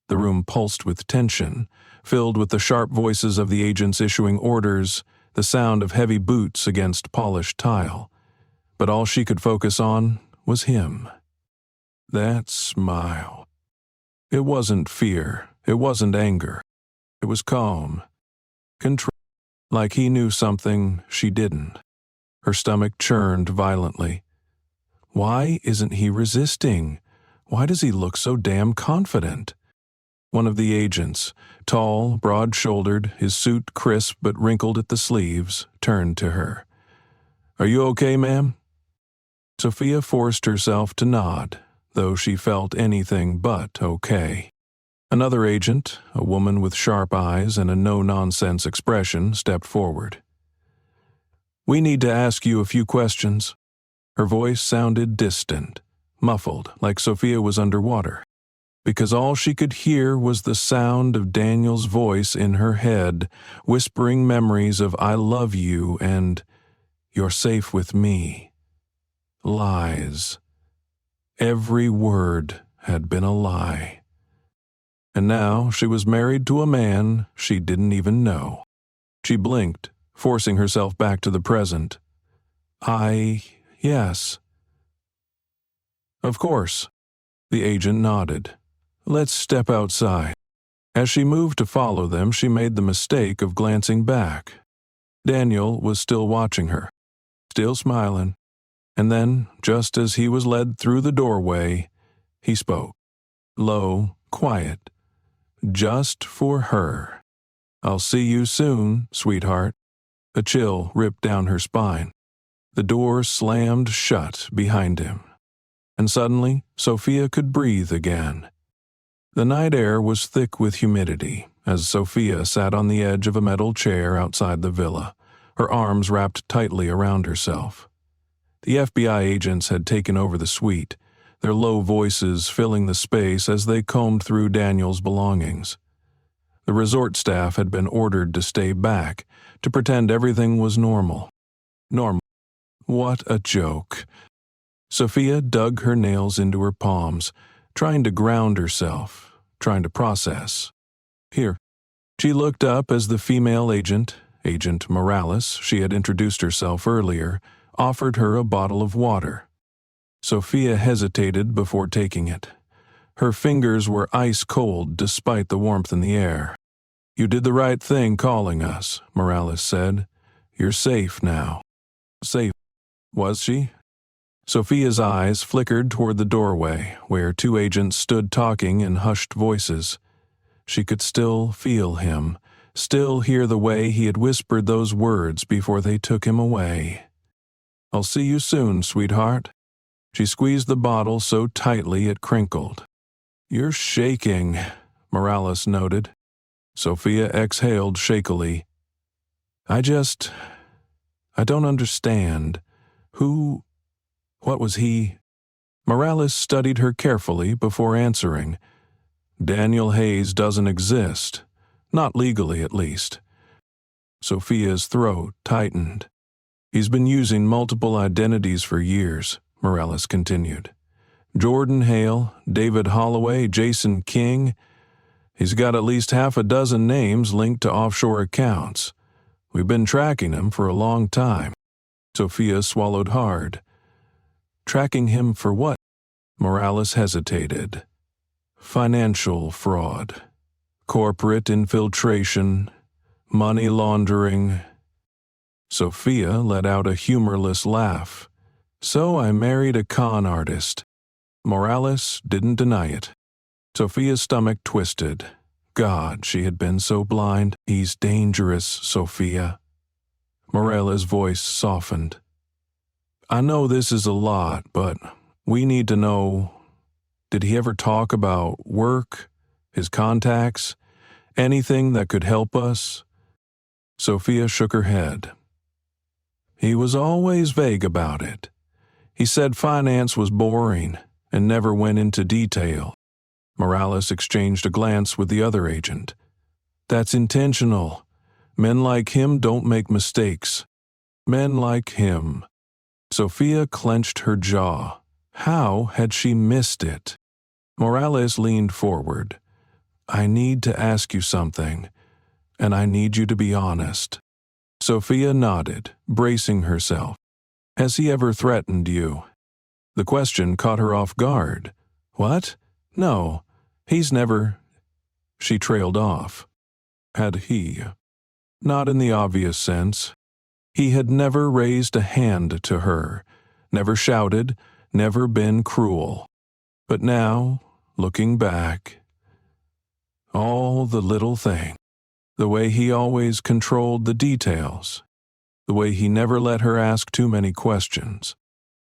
Speaker 1: The room pulsed with tension, filled with the sharp voices of the agents issuing orders, the sound of heavy boots against polished tile. But all she could focus on was him. That smile. It wasn't fear, it wasn't anger. It was calm, control, like he knew something she didn't. Her stomach churned violently. Why isn't he resisting? Why does he look so damn confident? One of the agents, tall, broad-shouldered, his suit crisp but wrinkled at the sleeves, turned to her. "Are you okay, ma'am?" Sophia forced herself to nod, though she felt anything but okay. Another agent, a woman with sharp eyes and a no-nonsense expression, stepped forward. "We need to ask you a few questions." Her voice sounded distant, muffled, like Sophia was underwater, because all she could hear was the sound of Daniel's voice in her head, whispering memories of "I love you" and "You're safe with me." Lies. Every word had been a lie. And now she was married to a man she didn't even know. She blinked, forcing herself back to the present. Yes. Of course. The agent nodded. "Let's step outside." As she moved to follow them, she made the mistake of glancing back. Daniel was still watching her, still smiling. And then, just as he was led through the doorway, he spoke. Low, quiet. Just for her. "I'll see you soon, sweetheart." A chill ripped down her spine. The door slammed shut behind him. And suddenly, Sophia could breathe again. The night air was thick with humidity as Sophia sat on the edge of a metal chair outside the villa, her arms wrapped tightly around herself. The FBI agents had taken over the suite, their low voices filling the space as they combed through Daniel's belongings. The resort staff had been ordered to stay back, to pretend everything was normal. Normal. What a joke. Sophia dug her nails into her palms, trying to ground herself, trying to process. Here. She looked up as the female agent, Agent Morales, she had introduced herself earlier, offered her a bottle of water. Sophia hesitated before taking it. Her fingers were ice cold despite the warmth in the air. "You did the right thing calling us," Morales said. "You're safe now." Safe. Was she? Sophia's eyes flickered toward the doorway, where two agents stood talking in hushed voices. She could still feel him, still hear the way he had whispered those words before they took him away. "I'll see you soon, sweetheart." She squeezed the bottle so tightly it crinkled. "You're shaking," Morales noted. Sophia exhaled shakily. I don't understand. What was he?" Morales studied her carefully before answering. "Daniel Hayes doesn't exist. Not legally, at least." Sophia's throat tightened. "He's been using multiple identities for years," Morales continued. "Jordan Hale, David Holloway, Jason King. He's got at least half a dozen names linked to offshore accounts. We've been tracking him for a long time." Sophia swallowed hard. "Tracking him for what?" Morales hesitated. "Financial fraud, corporate infiltration, money laundering." Sophia let out a humorless laugh. "So I married a con artist." Morales didn't deny it. Sophia's stomach twisted. God, she had been so blind. "He's dangerous, Sophia." Morales' voice softened. "I know this is a lot, but we need to know Did he ever talk about work, his contacts, anything that could help us? Sophia shook her head. He was always vague about it. He said finance was boring and never went into detail. Morales exchanged a glance with the other agent. That's intentional. Men like him don't make mistakes. Men like him. Sophia clenched her jaw. How had she missed it? Morales leaned forward. I need to ask you something, and I need you to be honest. Sophia nodded, bracing herself. Has he ever threatened you? The question caught her off guard. What? No, he's never... She trailed off. Had he? Not in the obvious sense. He had never raised a hand to her, never shouted, never been cruel. But now, looking back, all the little things, the way he always controlled the details, the way he never let her ask too many questions,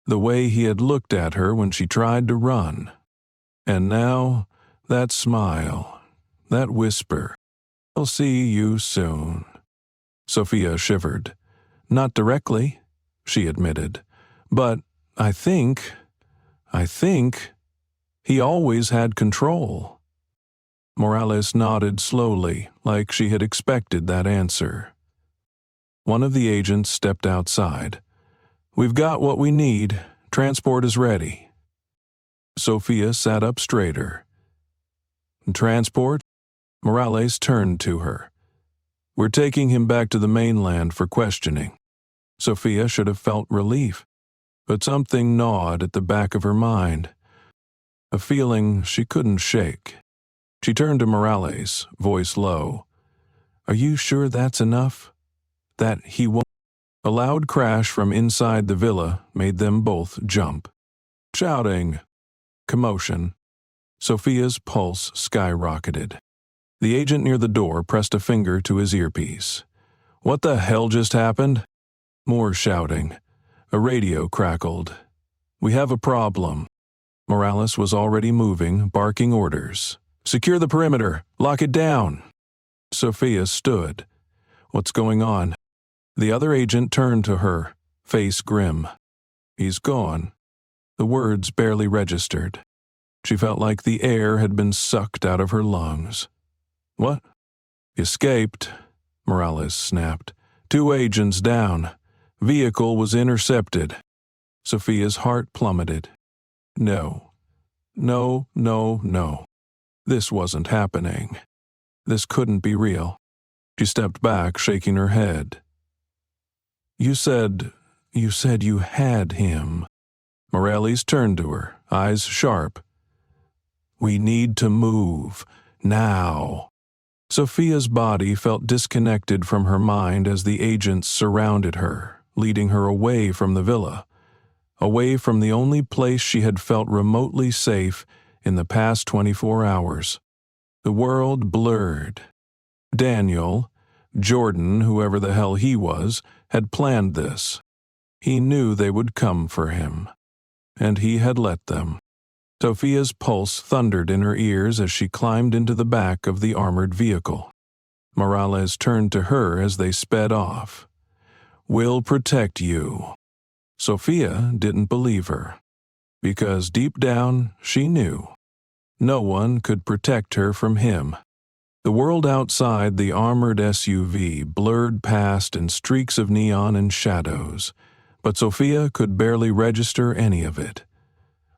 Speaker 1: the way he had looked at her when she tried to run. And now, that smile, that whisper, I'll see you soon. Sophia shivered. Not directly, she admitted, but I think he always had control. Morales nodded slowly, like she had expected that answer. One of the agents stepped outside. We've got what we need. Transport is ready. Sophia sat up straighter. Transport? Morales turned to her. We're taking him back to the mainland for questioning. Sophia should have felt relief, but something gnawed at the back of her mind. A feeling she couldn't shake. She turned to Morales, voice low. Are you sure that's enough? That he won't? A loud crash from inside the villa made them both jump. Shouting. Commotion. Sophia's pulse skyrocketed. The agent near the door pressed a finger to his earpiece. What the hell just happened? More shouting. A radio crackled. We have a problem. Morales was already moving, barking orders. Secure the perimeter. Lock it down. Sophia stood. What's going on? The other agent turned to her, face grim. He's gone. The words barely registered. She felt like the air had been sucked out of her lungs. What? Escaped, Morales snapped. 2 agents down. Vehicle was intercepted. Sophia's heart plummeted. No. This wasn't happening. This couldn't be real. She stepped back, shaking her head. You said you had him. Morales turned to her, eyes sharp. We need to move. Now. Sophia's body felt disconnected from her mind as the agents surrounded her, leading her away from the villa, away from the only place she had felt remotely safe in the past 24 hours. The world blurred. Daniel, Jordan, whoever the hell he was, had planned this. He knew they would come for him. And he had let them. Sophia's pulse thundered in her ears as she climbed into the back of the armored vehicle. Morales turned to her as they sped off. We'll protect you. Sophia didn't believe her, because deep down she knew. No one could protect her from him. The world outside the armored SUV blurred past in streaks of neon and shadows, but Sophia could barely register any of it.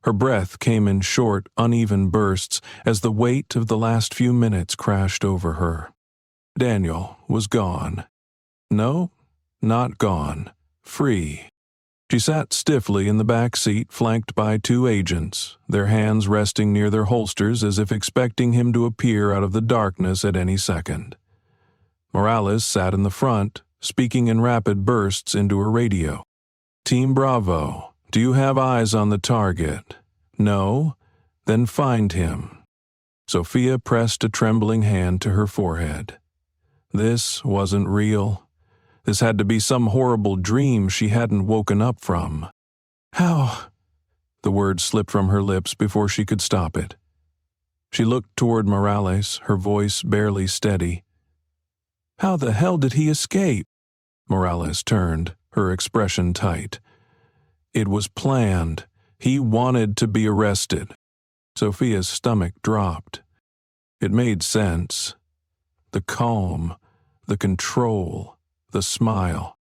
Speaker 1: Her breath came in short, uneven bursts as the weight of the last few minutes crashed over her. Daniel was gone. No, not gone. Free. She sat stiffly in the back seat, flanked by 2 agents, their hands resting near their holsters as if expecting him to appear out of the darkness at any second. Morales sat in the front, speaking in rapid bursts into her radio. Team Bravo. Do you have eyes on the target? No? Then find him. Sophia pressed a trembling hand to her forehead. This wasn't real. This had to be some horrible dream she hadn't woken up from. How? The word slipped from her lips before she could stop it. She looked toward Morales, her voice barely steady. "How the hell did he escape?" Morales turned, her expression tight. "It was planned. He wanted to be arrested." Sophia's stomach dropped. It made sense. The calm, the control, the smile.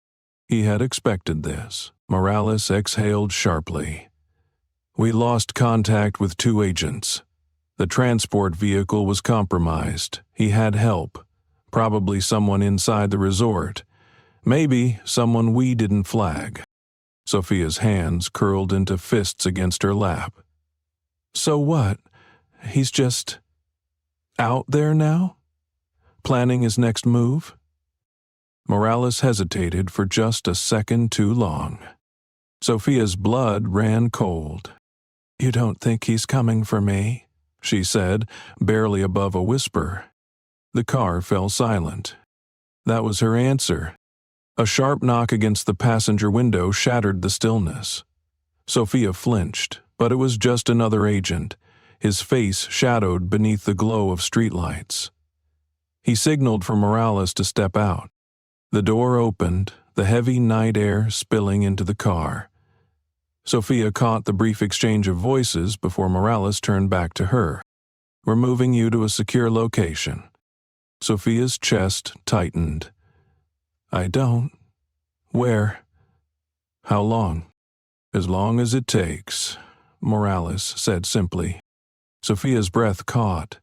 Speaker 1: He had expected this. Morales exhaled sharply. "We lost contact with 2 agents. The transport vehicle was compromised. He had help. Probably someone inside the resort. Maybe someone we didn't flag." Sophia's hands curled into fists against her lap. "So what? He's just out there now? Planning his next move?" Morales hesitated for just a second too long. Sophia's blood ran cold. "You don't think he's coming for me?" she said, barely above a whisper. The car fell silent. That was her answer. A sharp knock against the passenger window shattered the stillness. Sophia flinched, but it was just another agent, his face shadowed beneath the glow of streetlights. He signaled for Morales to step out. The door opened, the heavy night air spilling into the car. Sophia caught the brief exchange of voices before Morales turned back to her. "We're moving you to a secure location." Sophia's chest tightened. "I don't. Where? How long?" "As long as it takes," Morales said simply. Sophia's breath caught.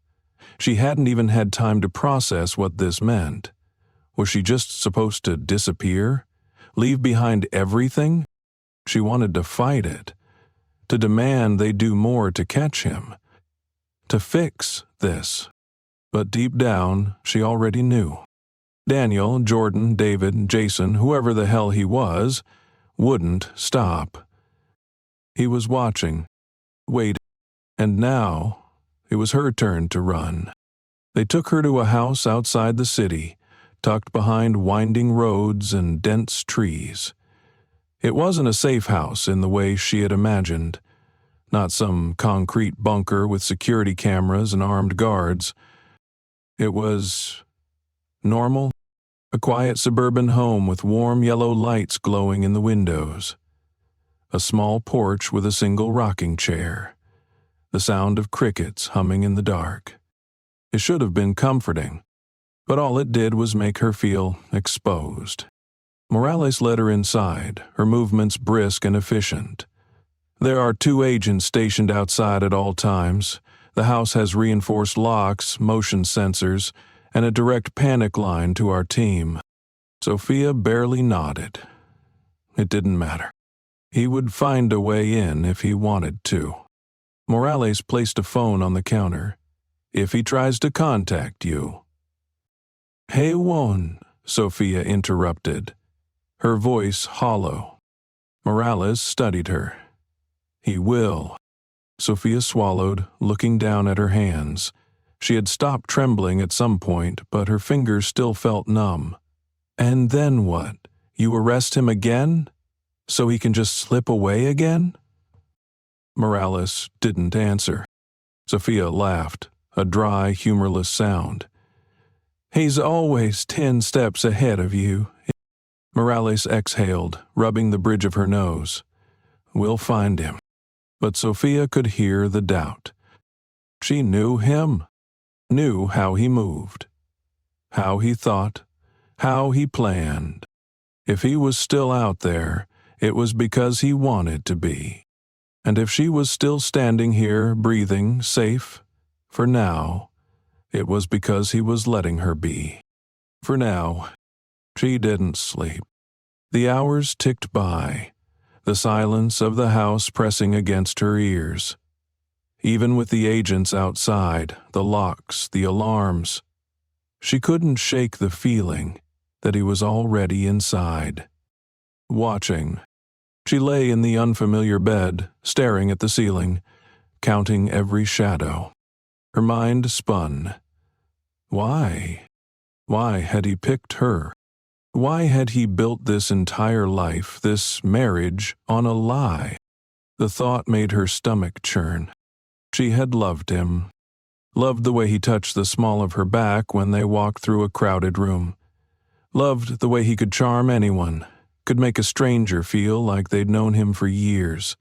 Speaker 1: She hadn't even had time to process what this meant. Was she just supposed to disappear? Leave behind everything? She wanted to fight it. To demand they do more to catch him. To fix this. But deep down, she already knew. Daniel, Jordan, David, Jason, whoever the hell he was, wouldn't stop. He was watching, waiting, and now it was her turn to run. They took her to a house outside the city, tucked behind winding roads and dense trees. It wasn't a safe house in the way she had imagined. Not some concrete bunker with security cameras and armed guards. It was normal, a quiet suburban home with warm yellow lights glowing in the windows. A small porch with a single rocking chair. The sound of crickets humming in the dark. It should have been comforting, but all it did was make her feel exposed. Morales led her inside, her movements brisk and efficient. "There are 2 agents stationed outside at all times. The house has reinforced locks, motion sensors, and a direct panic line to our team." Sophia barely nodded. It didn't matter. He would find a way in if he wanted to. Morales placed a phone on the counter. "If he tries to contact you." "He won't," Sophia interrupted, her voice hollow. Morales studied her. "He will." Sophia swallowed, looking down at her hands. She had stopped trembling at some point, but her fingers still felt numb. "And then what? You arrest him again? So he can just slip away again?" Morales didn't answer. Sophia laughed, a dry, humorless sound. "He's always 10 steps ahead of you." Morales exhaled, rubbing the bridge of her nose. "We'll find him." But Sophia could hear the doubt. She knew him, knew how he moved, how he thought, how he planned. If he was still out there, it was because he wanted to be. And if she was still standing here, breathing, safe, for now, it was because he was letting her be. For now, she didn't sleep. The hours ticked by, the silence of the house pressing against her ears. Even with the agents outside, the locks, the alarms, she couldn't shake the feeling that he was already inside. Watching. She lay in the unfamiliar bed, staring at the ceiling, counting every shadow. Her mind spun. Why? Why had he picked her? Why had he built this entire life, this marriage, on a lie? The thought made her stomach churn. She had loved him. Loved the way he touched the small of her back when they walked through a crowded room. Loved the way he could charm anyone, could make a stranger feel like they'd known him for years.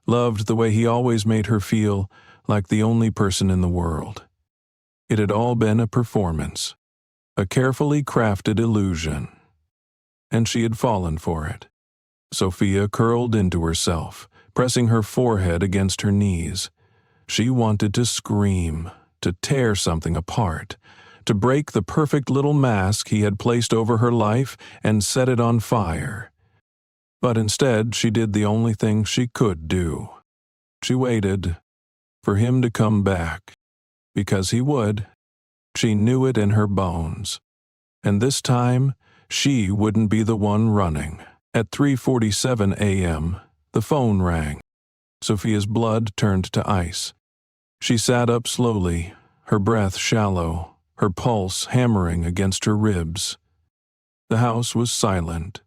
Speaker 1: Loved the way he always made her feel like the only person in the world. It had all been a performance, a carefully crafted illusion, and she had fallen for it. Sophia curled into herself, pressing her forehead against her knees. She wanted to scream, to tear something apart, to break the perfect little mask he had placed over her life and set it on fire. But instead, she did the only thing she could do. She waited for him to come back, because he would. She knew it in her bones. And this time, she wouldn't be the one running. At 3:47 a.m., the phone rang. Sophia's blood turned to ice. She sat up slowly, her breath shallow, her pulse hammering against her ribs. The house was silent.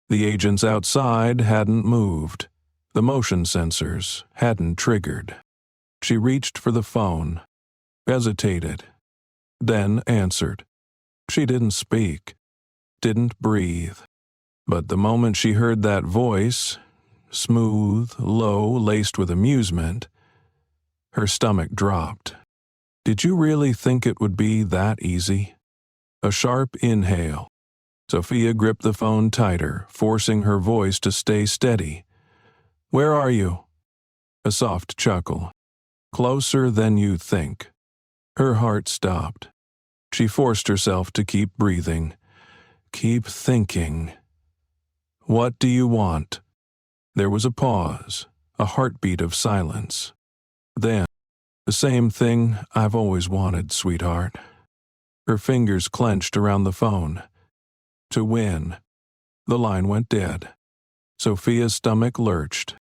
Speaker 1: The agents outside hadn't moved. The motion sensors hadn't triggered. She reached for the phone, hesitated, then answered. She didn't speak, didn't breathe. But the moment she heard that voice, smooth, low, laced with amusement, her stomach dropped. Did you really think it would be that easy? A sharp inhale. Sophia gripped the phone tighter, forcing her voice to stay steady. Where are you? A soft chuckle. Closer than you think. Her heart stopped. She forced herself to keep breathing. Keep thinking. What do you want? There was a pause, a heartbeat of silence. Then, the same thing I've always wanted, sweetheart. Her fingers clenched around the phone. To win. The line went dead. Sophia's stomach lurched.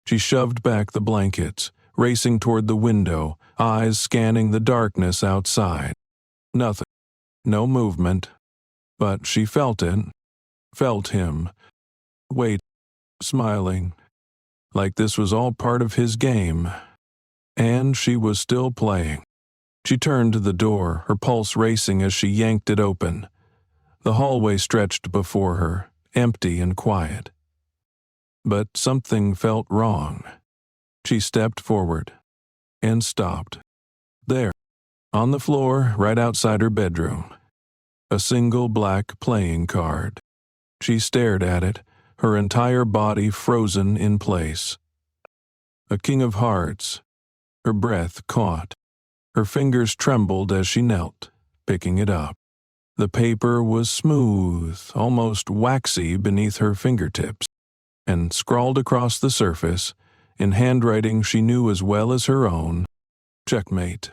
Speaker 1: She shoved back the blankets, racing toward the window, eyes scanning the darkness outside. Nothing. No movement. But she felt it. Felt him. Wait. Smiling. Like this was all part of his game. And she was still playing. She turned to the door, her pulse racing as she yanked it open. The hallway stretched before her, empty and quiet. But something felt wrong. She stepped forward and stopped. There, on the floor right outside her bedroom, a single black playing card. She stared at it, her entire body frozen in place. A king of hearts. Her breath caught. Her fingers trembled as she knelt, picking it up. The paper was smooth, almost waxy beneath her fingertips, and scrawled across the surface, in handwriting she knew as well as her own, checkmate.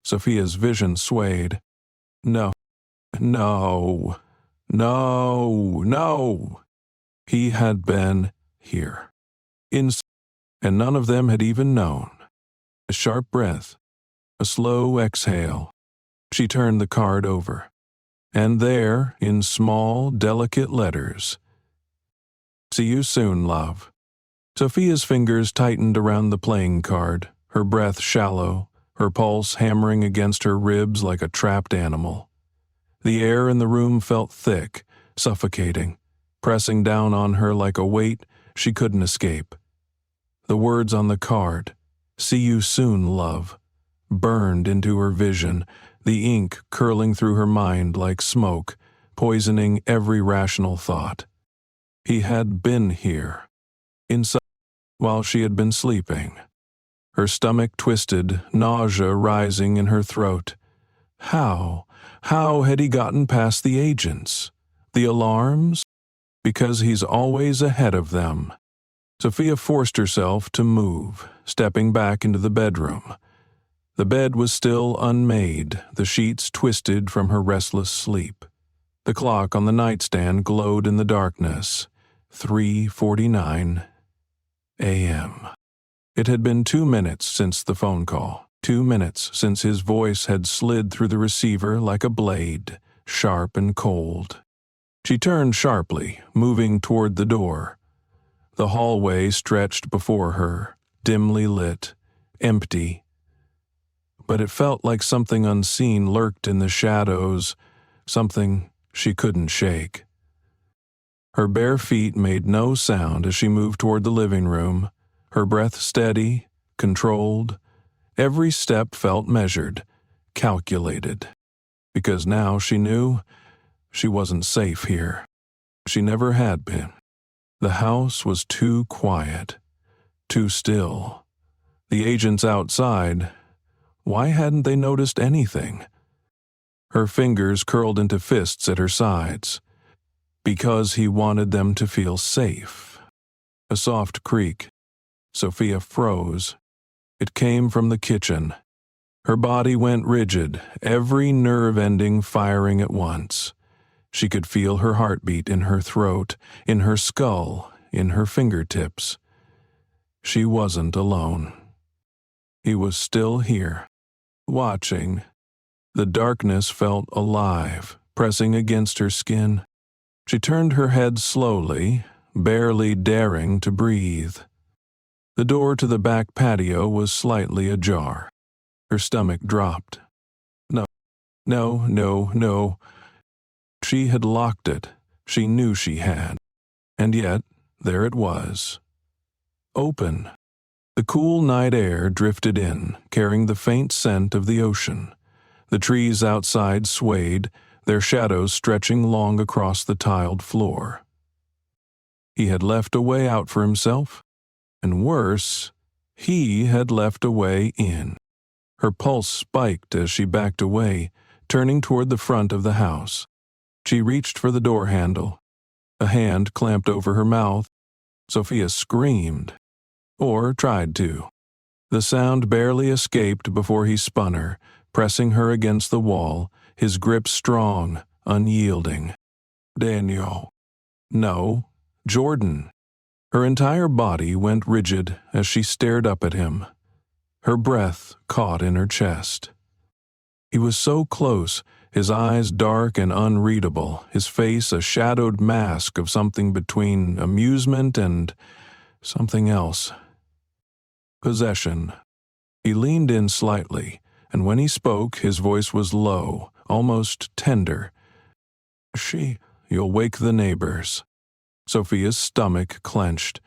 Speaker 1: Sophia's vision swayed. No, no, no, no. He had been here. And none of them had even known. A sharp breath, a slow exhale. She turned the card over. And there, in small, delicate letters, "See you soon, love." Sophia's fingers tightened around the playing card, her breath shallow, her pulse hammering against her ribs like a trapped animal. The air in the room felt thick, suffocating, pressing down on her like a weight she couldn't escape. The words on the card, "See you soon, love," burned into her vision, the ink curling through her mind like smoke, poisoning every rational thought. He had been here, inside, while she had been sleeping. Her stomach twisted, nausea rising in her throat. How had he gotten past the agents? The alarms? Because he's always ahead of them. Sophia forced herself to move, stepping back into the bedroom. The bed was still unmade, the sheets twisted from her restless sleep. The clock on the nightstand glowed in the darkness. 3:49 a.m. It had been 2 minutes since the phone call, 2 minutes since his voice had slid through the receiver like a blade, sharp and cold. She turned sharply, moving toward the door. The hallway stretched before her, dimly lit, empty. But it felt like something unseen lurked in the shadows, something she couldn't shake. Her bare feet made no sound as she moved toward the living room, her breath steady, controlled. Every step felt measured, calculated. Because now she knew she wasn't safe here. She never had been. The house was too quiet, too still. The agents outside, why hadn't they noticed anything? Her fingers curled into fists at her sides. Because he wanted them to feel safe. A soft creak. Sophia froze. It came from the kitchen. Her body went rigid, every nerve ending firing at once. She could feel her heartbeat in her throat, in her skull, in her fingertips. She wasn't alone. He was still here, watching. The darkness felt alive, pressing against her skin. She turned her head slowly, barely daring to breathe. The door to the back patio was slightly ajar. Her stomach dropped. No. She had locked it. She knew she had. And yet, there it was. Open. The cool night air drifted in, carrying the faint scent of the ocean. The trees outside swayed, their shadows stretching long across the tiled floor. He had left a way out for himself, and worse, he had left a way in. Her pulse spiked as she backed away, turning toward the front of the house. She reached for the door handle. A hand clamped over her mouth. Sophia screamed, or tried to. The sound barely escaped before he spun her, pressing her against the wall, his grip strong, unyielding. Daniel. No, Jordan. Her entire body went rigid as she stared up at him. Her breath caught in her chest. He was so close, his eyes dark and unreadable, his face a shadowed mask of something between amusement and something else. Possession. He leaned in slightly, and when he spoke, his voice was low, almost tender. You'll wake the neighbors. Sophia's stomach clenched.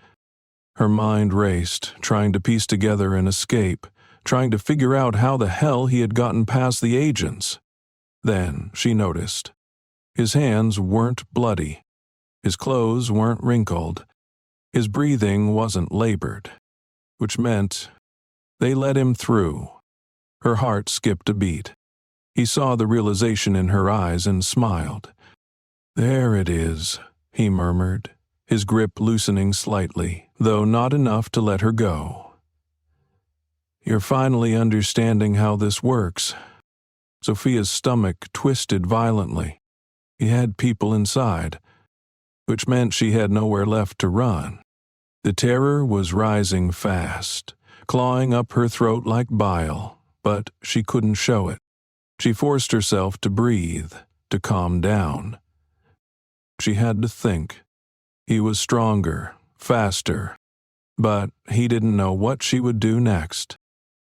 Speaker 1: Her mind raced, trying to piece together an escape, trying to figure out how the hell he had gotten past the agents. Then she noticed. His hands weren't bloody. His clothes weren't wrinkled. His breathing wasn't labored, which meant they let him through. Her heart skipped a beat. He saw the realization in her eyes and smiled. There it is, he murmured, his grip loosening slightly, though not enough to let her go. You're finally understanding how this works. Sophia's stomach twisted violently. He had people inside, which meant she had nowhere left to run. The terror was rising fast, clawing up her throat like bile, but she couldn't show it. She forced herself to breathe, to calm down. She had to think. He was stronger, faster, but he didn't know what she would do next.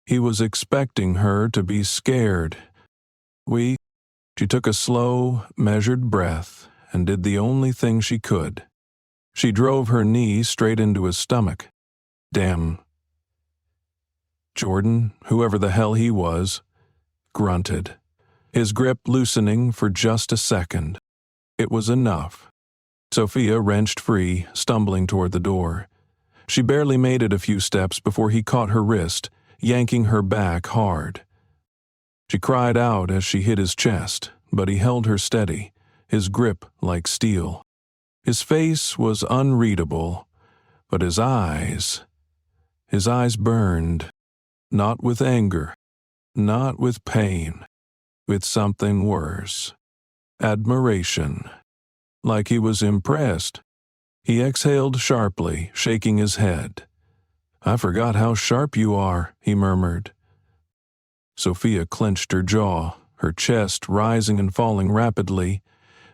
Speaker 1: He was expecting her to be scared. She took a slow, measured breath and did the only thing she could. She drove her knee straight into his stomach. Damn. Jordan, whoever the hell he was, grunted, his grip loosening for just a second. It was enough. Sophia wrenched free, stumbling toward the door. She barely made it a few steps before he caught her wrist, yanking her back hard. She cried out as she hit his chest, but he held her steady, his grip like steel. His face was unreadable, but his eyes burned, not with anger, not with pain, with something worse. Admiration. Like he was impressed. He exhaled sharply, shaking his head. I forgot how sharp you are, he murmured. Sophia clenched her jaw, her chest rising and falling rapidly.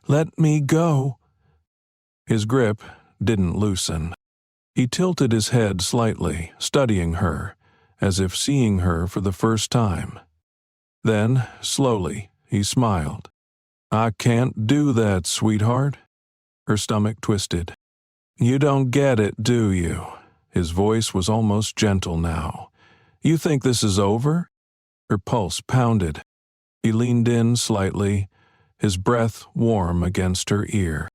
Speaker 1: Let me go. His grip didn't loosen. He tilted his head slightly, studying her, as if seeing her for the first time. Then, slowly, he smiled. "I can't do that, sweetheart." Her stomach twisted. "You don't get it, do you?" His voice was almost gentle now. "You think this is over?" Her pulse pounded. He leaned in slightly, his breath warm against her ear.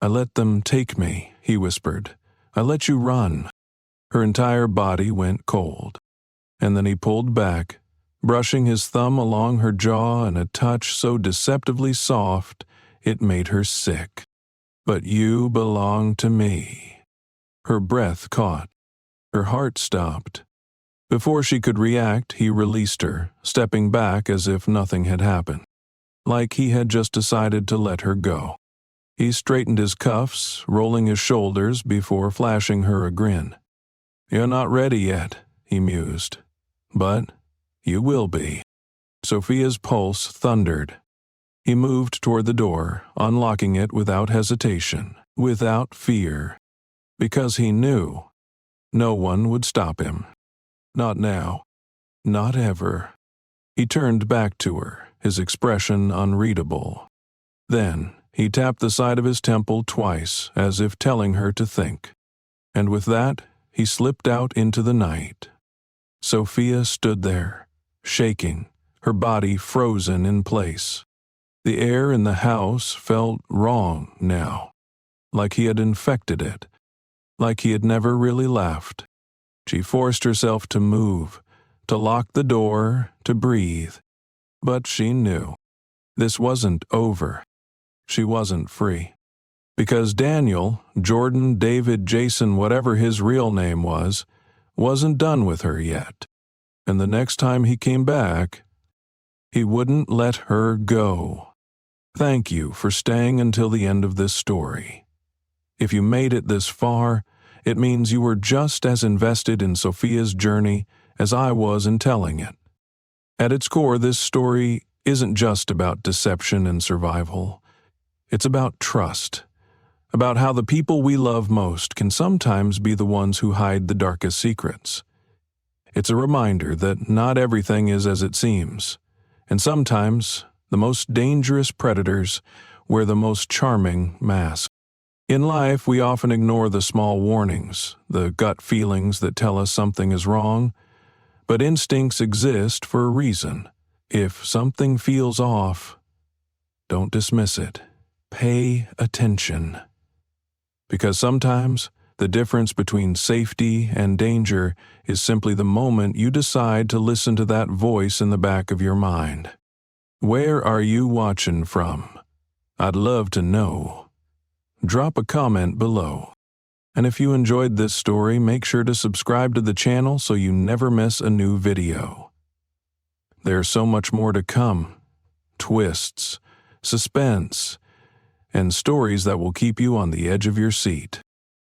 Speaker 1: "I let them take me," he whispered. "I let you run." Her entire body went cold. And then he pulled back, brushing his thumb along her jaw in a touch so deceptively soft it made her sick. "But you belong to me." Her breath caught. Her heart stopped. Before she could react, he released her, stepping back as if nothing had happened, like he had just decided to let her go. He straightened his cuffs, rolling his shoulders before flashing her a grin. "You're not ready yet," he mused. "But you will be." Sophia's pulse thundered. He moved toward the door, unlocking it without hesitation, without fear, because he knew no one would stop him. Not now. Not ever. He turned back to her, his expression unreadable. Then he tapped the side of his temple twice, as if telling her to think. And with that, he slipped out into the night. Sophia stood there, shaking, her body frozen in place. The air in the house felt wrong now, like he had infected it, like he had never really laughed. She forced herself to move, to lock the door, to breathe. But she knew. This wasn't over. She wasn't free. Because Daniel, Jordan, David, Jason, whatever his real name was, wasn't done with her yet. And the next time he came back, he wouldn't let her go. Thank you for staying until the end of this story. If you made it this far, it means you were just as invested in Sophia's journey as I was in telling it. At its core, this story isn't just about deception and survival. It's about trust, about how the people we love most can sometimes be the ones who hide the darkest secrets. It's a reminder that not everything is as it seems, and sometimes the most dangerous predators wear the most charming masks. In life, we often ignore the small warnings, the gut feelings that tell us something is wrong, but instincts exist for a reason. If something feels off, don't dismiss it. Pay attention. Because sometimes the difference between safety and danger is simply the moment you decide to listen to that voice in the back of your mind. Where are you watching from? I'd love to know. Drop a comment below. And if you enjoyed this story, make sure to subscribe to the channel so you never miss a new video. There's so much more to come. Twists, suspense, and stories that will keep you on the edge of your seat.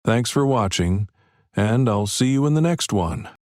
Speaker 1: Thanks for watching, and I'll see you in the next one.